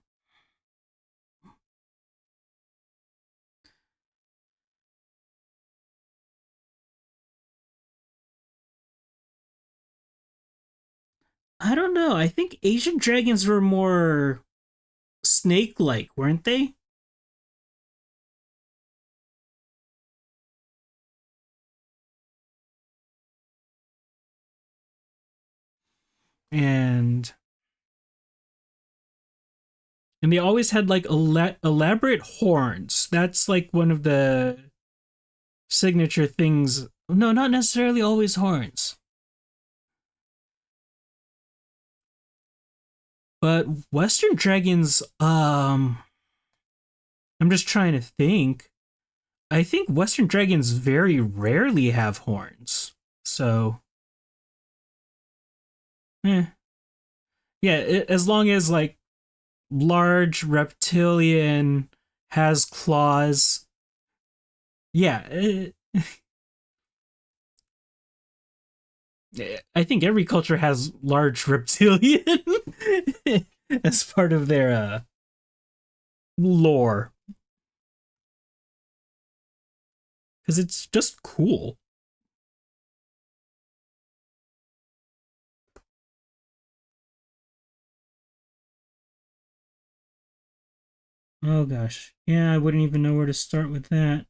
I don't know. I think Asian dragons were more snake-like, weren't they? And they always had like elaborate horns. That's like one of the signature things. No, not necessarily always horns. But Western dragons, I'm just trying to think. I think Western dragons very rarely have horns. So, eh. Yeah, as long as like large reptilian has claws. Yeah, I think every culture has large reptilian as part of their lore because it's just cool. Oh gosh, yeah, I wouldn't even know where to start with that.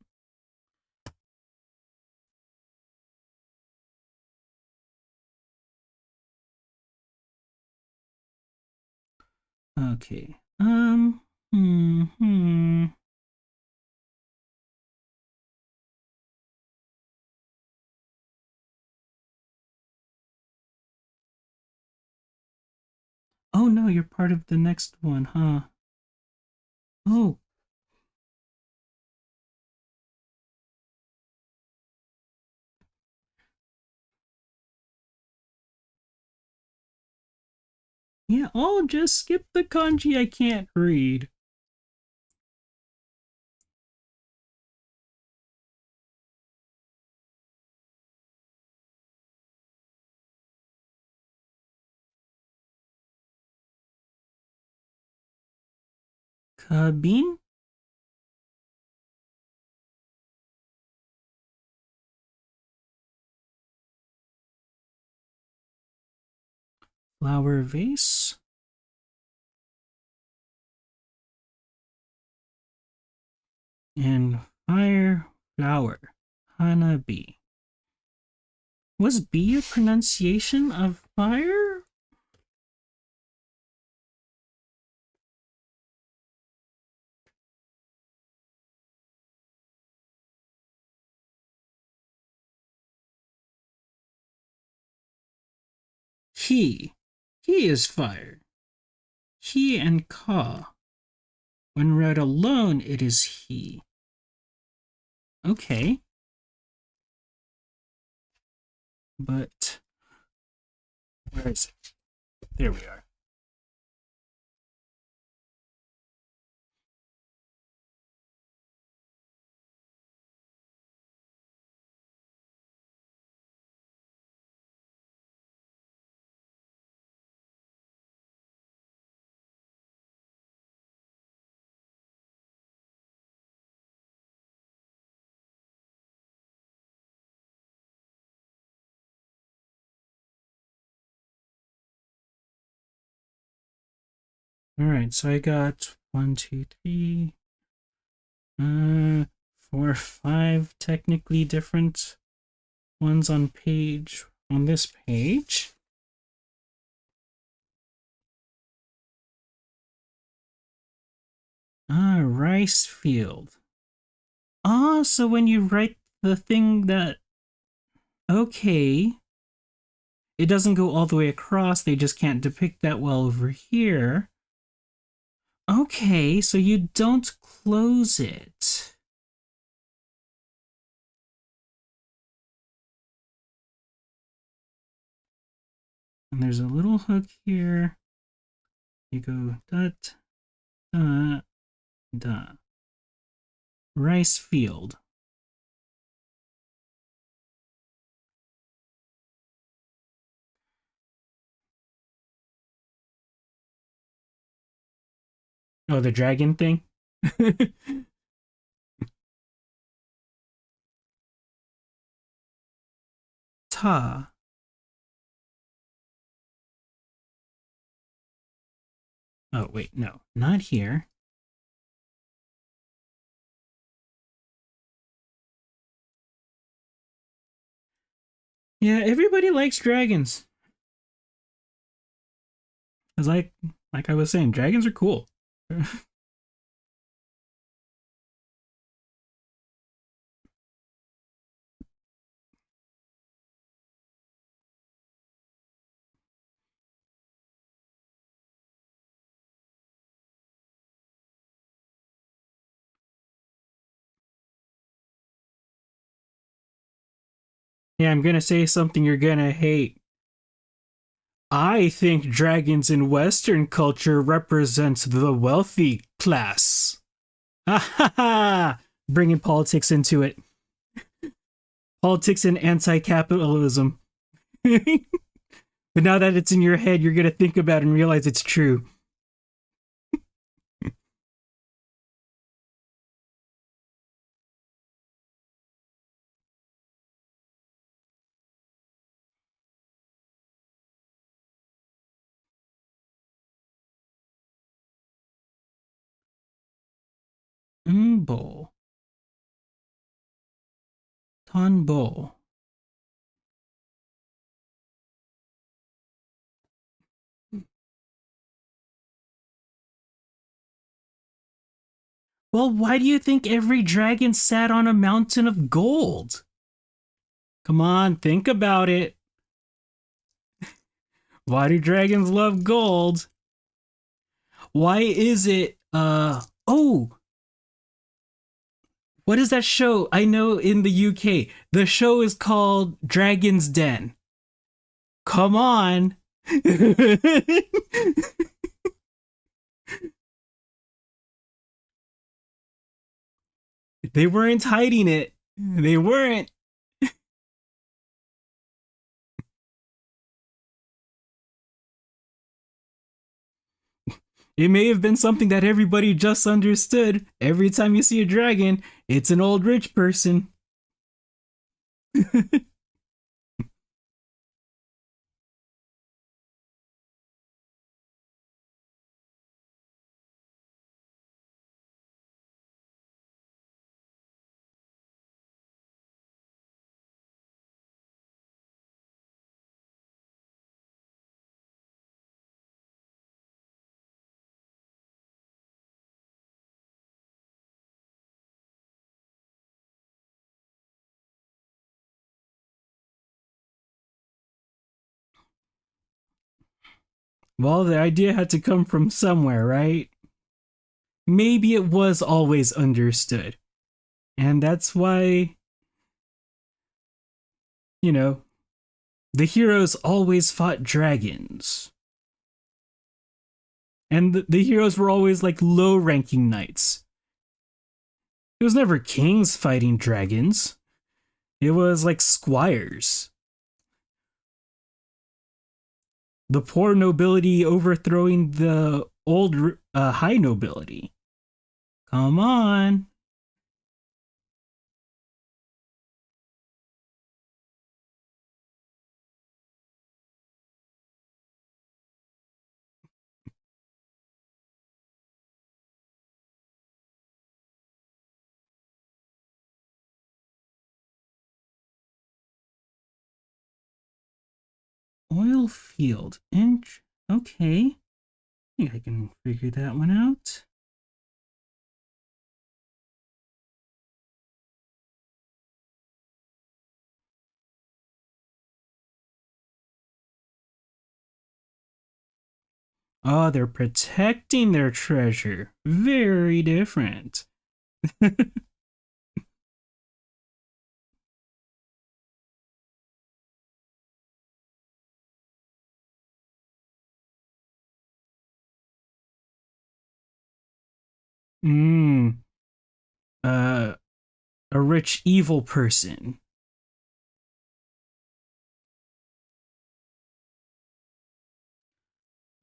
Okay. Hmm. Oh no, you're part of the next one, huh? Oh, yeah. I'll just skip the kanji I can't read. Kabin, flower vase, and fire flower. Hanabi. Was B a pronunciation of fire? He. He is fire. He and ka. When read alone, it is he. Okay, but where is it? There we are. All right, so I got one, two, three, uh, four, five technically different ones on this page. Rice field. Ah, so when you write the thing that okay, it doesn't go all the way across. They just can't depict that well over here. Okay, so you don't close it. And there's a little hook here. You go dot, da, da. Rice field. Oh, the dragon thing? Ta. Oh, wait, no, not here. Yeah, everybody likes dragons. It's like I was saying, dragons are cool. Yeah, I'm gonna say something you're gonna hate. I think dragons in Western culture represent the wealthy class. Ha ha ha! Bringing politics into it. Politics and anti-capitalism. But now that it's in your head, you're gonna think about it and realize it's true. Mbo. Tonbo. Well, why do you think every dragon sat on a mountain of gold? Come on, think about it. Why do dragons love gold? Why is it oh, what is that show? I know in the UK. The show is called Dragon's Den. Come on. They weren't hiding it. They weren't. It may have been something that everybody just understood. Every time you see a dragon, it's an old rich person. Well, the idea had to come from somewhere, right? Maybe it was always understood. And that's why, you know, the heroes always fought dragons. And the heroes were always like low ranking knights. It was never kings fighting dragons, it was like squires. The poor nobility overthrowing the old high nobility. Come on. Oil field. Okay. I think I can figure that one out. Oh, they're protecting their treasure. Very different. Mmm. Uh, a rich evil person.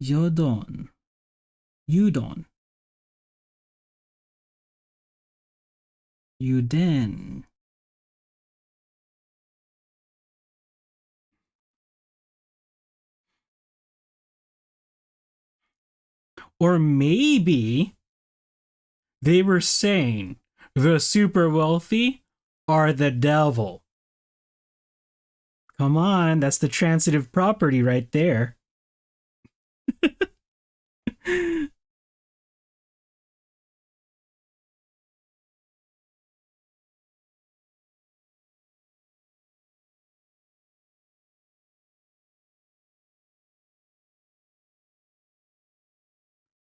Yodon. Yudon. Yuden. Or maybe they were saying the super wealthy are the devil. Come on, that's the transitive property right there.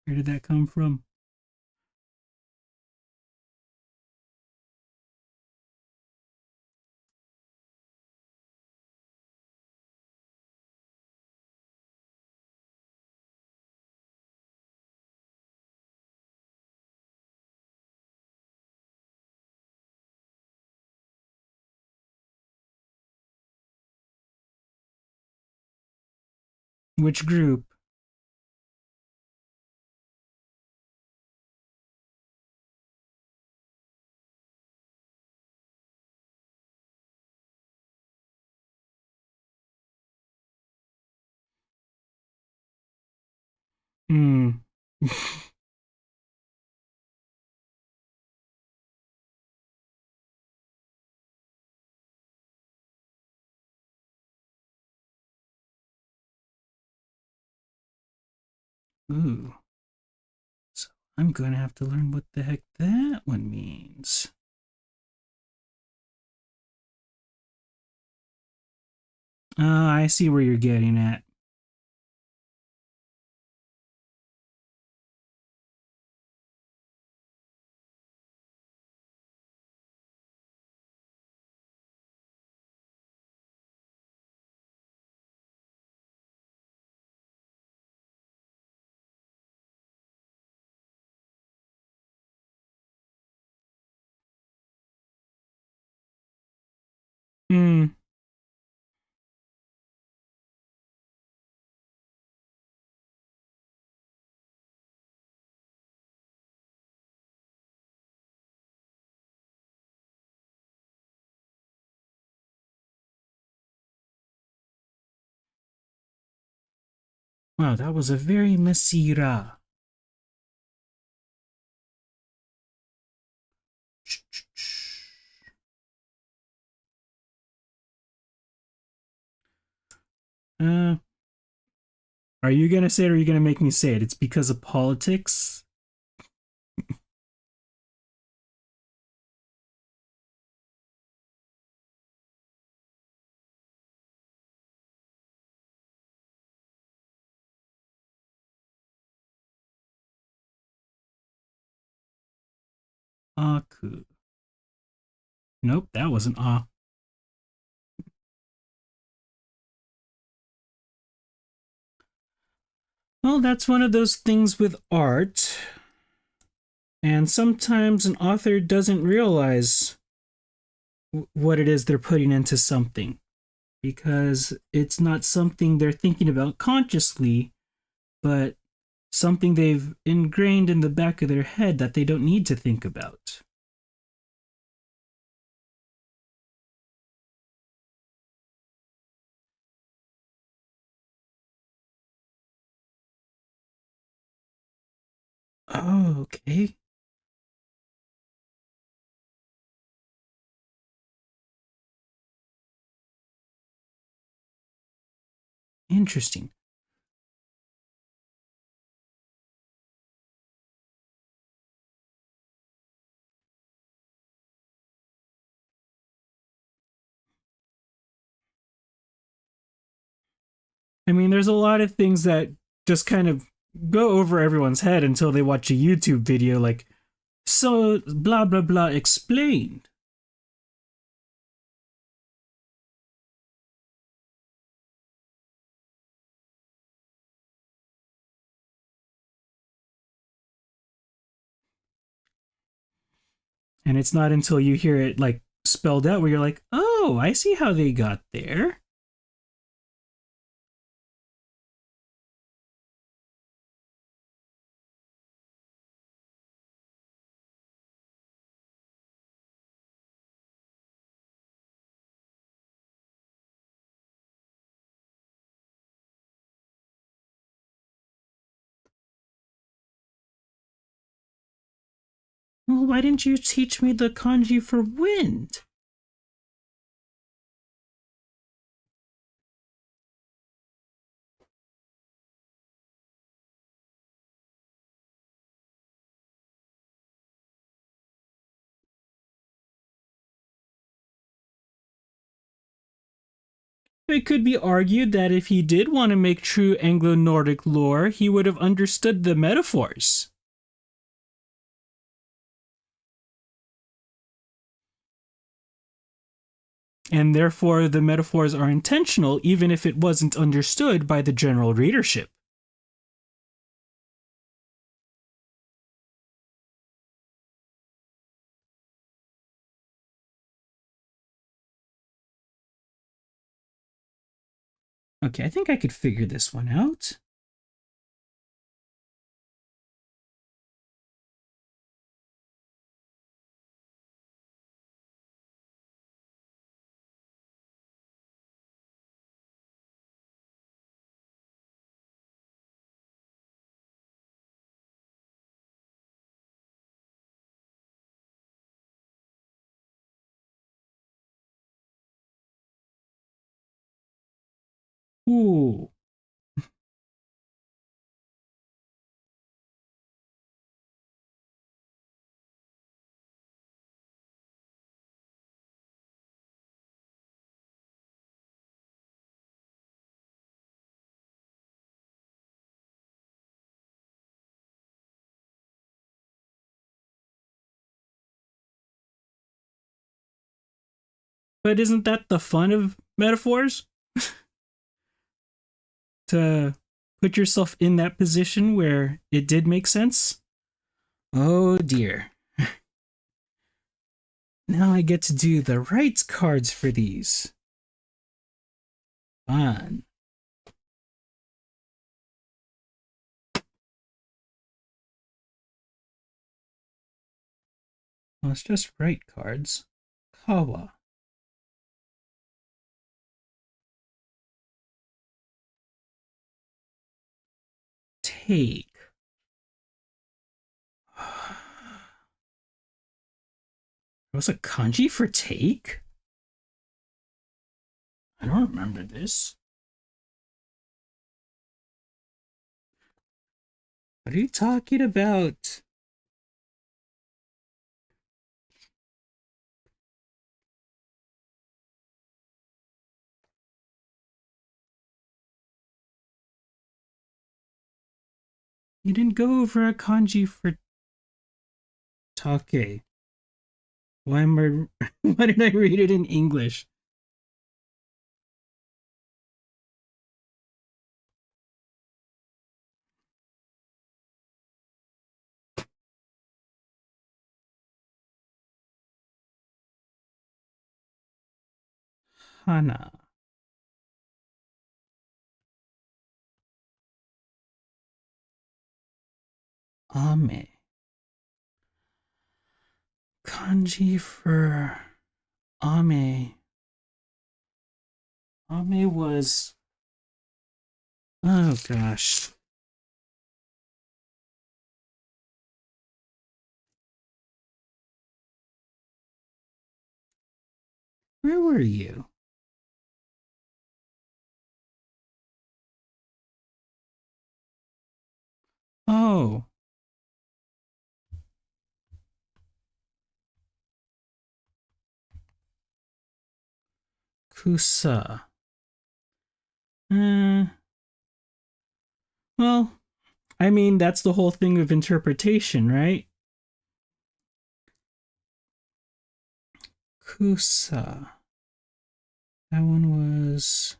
Where did that come from? Which group? Hmm. Ooh. So I'm going to have to learn what the heck that one means. I see where you're getting at. Hmm. Wow, that was a very messy ra. Uh, are you gonna say it or are you gonna make me say it? It's because of politics? Aku. Nope, that wasn't ah. Well, that's one of those things with art. And sometimes an author doesn't realize what it is they're putting into something because it's not something they're thinking about consciously, but something they've ingrained in the back of their head that they don't need to think about. Oh, okay. Interesting. I mean, there's a lot of things that just kind of go over everyone's head until they watch a YouTube video like, so blah blah blah explained. And it's not until you hear it like spelled out where you're like, oh, I see how they got there. Well, why didn't you teach me the kanji for wind? It could be argued that if he did want to make true Anglo-Nordic lore, he would have understood the metaphors. And therefore, the metaphors are intentional, even if it wasn't understood by the general readership. Okay, I think I could figure this one out. Ooh. But isn't that the fun of metaphors? To put yourself in that position where it did make sense? Oh dear. Now I get to do the right cards for these. Fun. Well, it's just right cards. Kawa. Take. Was a kanji for take? I don't remember this. What are you talking about? You didn't go over a kanji for take. Why am I why did I read it in English? Hana. Ame. Kanji for Ame. Ame was. Oh gosh. Where were you? Oh. Kusa. Uh, well, I mean, that's the whole thing of interpretation, right? Kusa. That one was.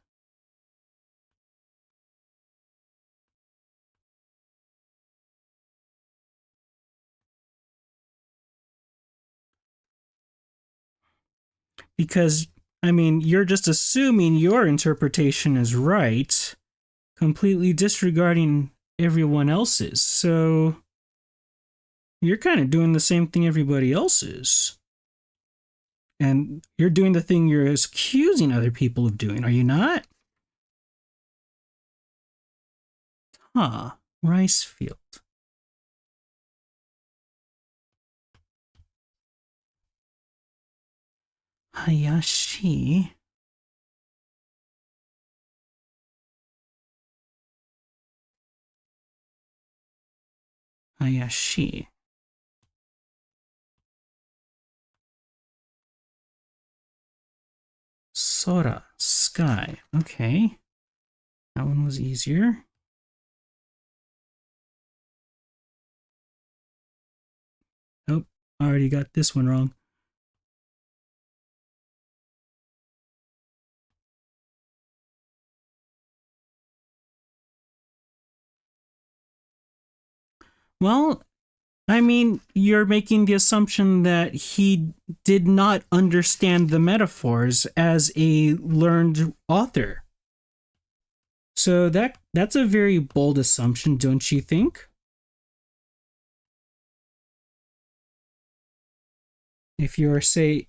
Because, I mean, you're just assuming your interpretation is right, completely disregarding everyone else's. So, you're kind of doing the same thing everybody else is. And you're doing the thing you're accusing other people of doing, are you not? Huh. Rice field. Hayashi. Hayashi. Sora. Sky. Okay. That one was easier. Oh, I already got this one wrong. Well, I mean, you're making the assumption that he did not understand the metaphors as a learned author. So that's a very bold assumption, don't you think? If you're say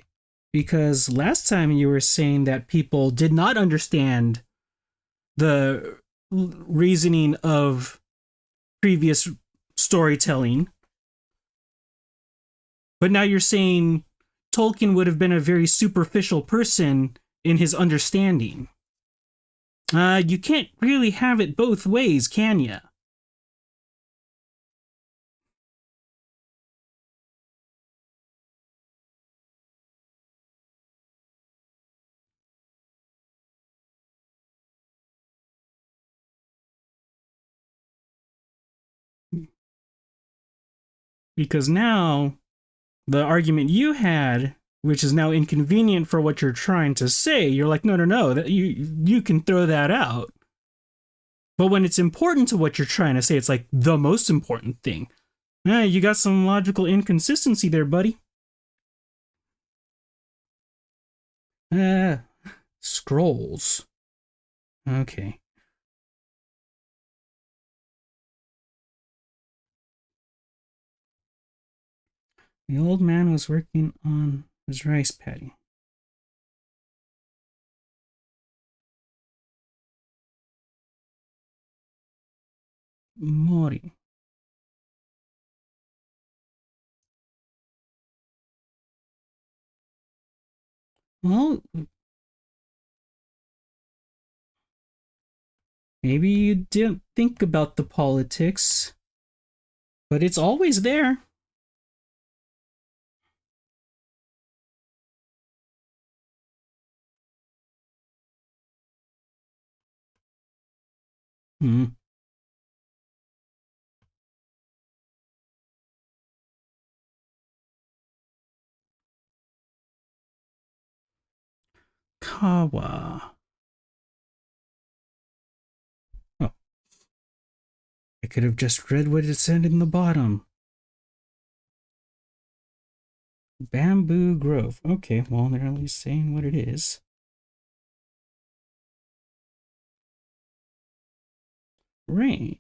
because last time you were saying that people did not understand the reasoning of previous storytelling, but now you're saying Tolkien would have been a very superficial person in his understanding. You can't really have it both ways, can ya? Because now the argument you had, which is now inconvenient for what you're trying to say, you're like, no, no, no, that you can throw that out. But when it's important to what you're trying to say, it's like the most important thing. You got some logical inconsistency there, buddy. Uh, Scrolls. Okay. The old man was working on his rice paddy. Mori. Well, maybe you didn't think about the politics, but it's always there. Hmm. Kawa. Oh, I could have just read what it said in the bottom. Bamboo Grove. Okay, well, they're at least saying what it is. Rain.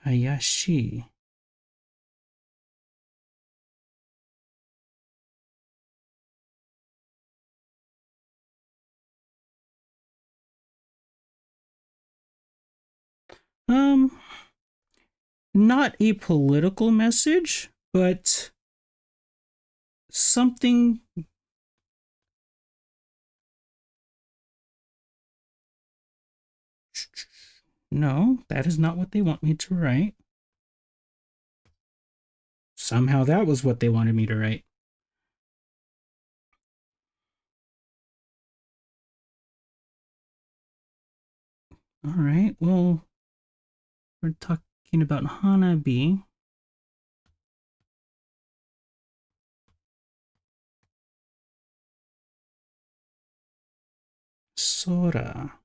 Hayashi. Um, Not a political message, but something. No, that is not what they want me to write. Somehow that was what they wanted me to write. All right, well, we're talking about Hanabi. Sora.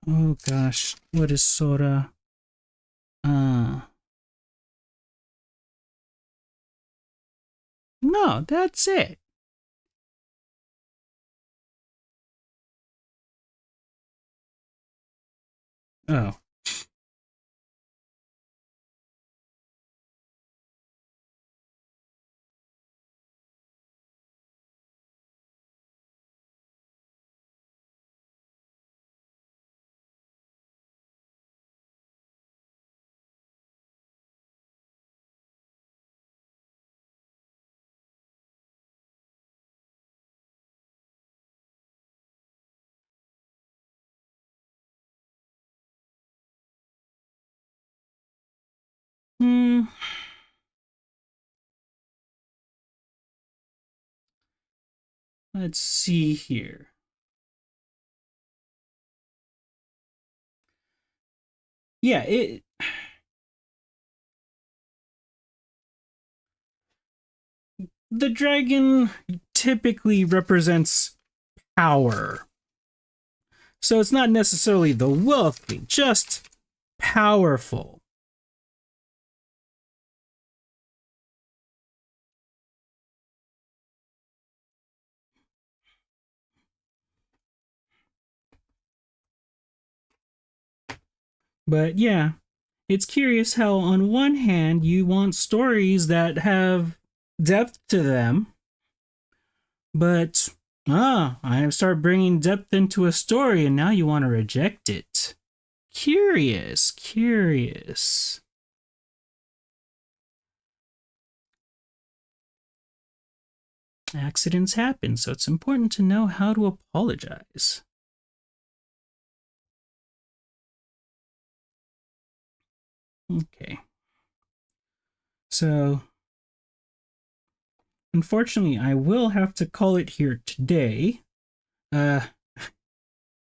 Oh gosh, what is Sora? Uh, no, that's it. Oh, Let's see here. Yeah, the dragon typically represents power. So it's not necessarily the wealthy, just powerful. But yeah, it's curious how on one hand you want stories that have depth to them, but I start bringing depth into a story and now you want to reject it. Curious. Accidents happen, so it's important to know how to apologize. Okay. So, unfortunately, I will have to call it here today. I've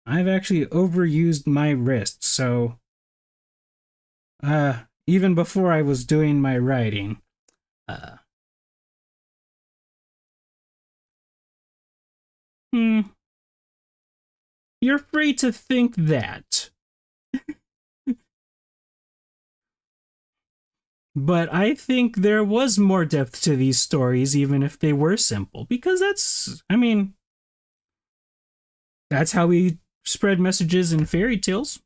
actually overused my wrist, so even before I was doing my writing, you're free to think that. But I think there was more depth to these stories, even if they were simple, because that's how we spread messages in fairy tales.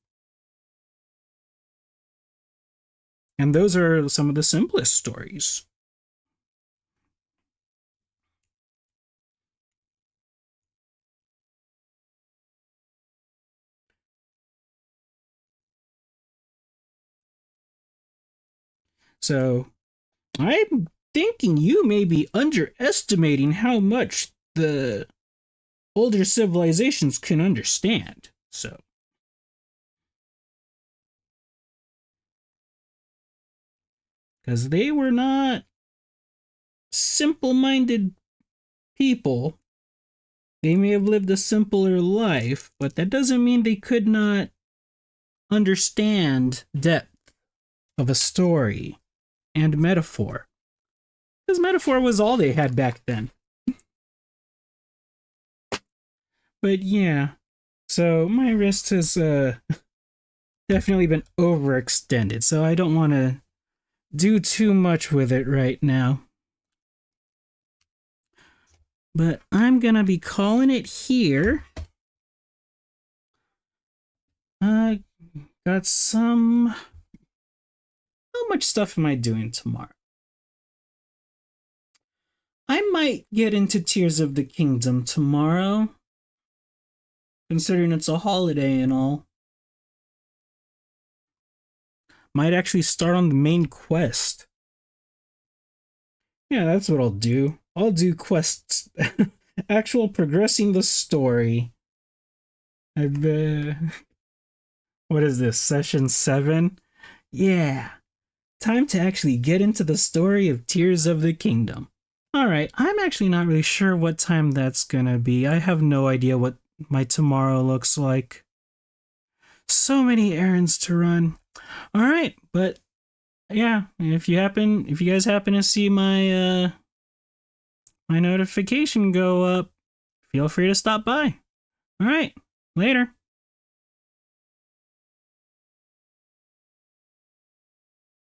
And those are some of the simplest stories. So, I'm thinking you may be underestimating how much the older civilizations can understand. So, because they were not simple minded people. They may have lived a simpler life, but that doesn't mean they could not understand depth of a story and metaphor. Because metaphor was all they had back then. But yeah, so my wrist has definitely been overextended, so I don't want to do too much with it right now. But I'm gonna be calling it here. I got some. How much stuff am I doing tomorrow? I might get into Tears of the Kingdom tomorrow, considering it's a holiday and all. Might actually start on the main quest. Yeah, that's what I'll do. I'll do quests. Actual progressing the story. I've what is this, session 7? Yeah. Time to actually get into the story of Tears of the Kingdom. Alright, I'm actually not really sure what time that's gonna be. I have no idea what my tomorrow looks like. So many errands to run. Alright, but yeah, if you guys happen to see my my notification go up, feel free to stop by. Alright, later.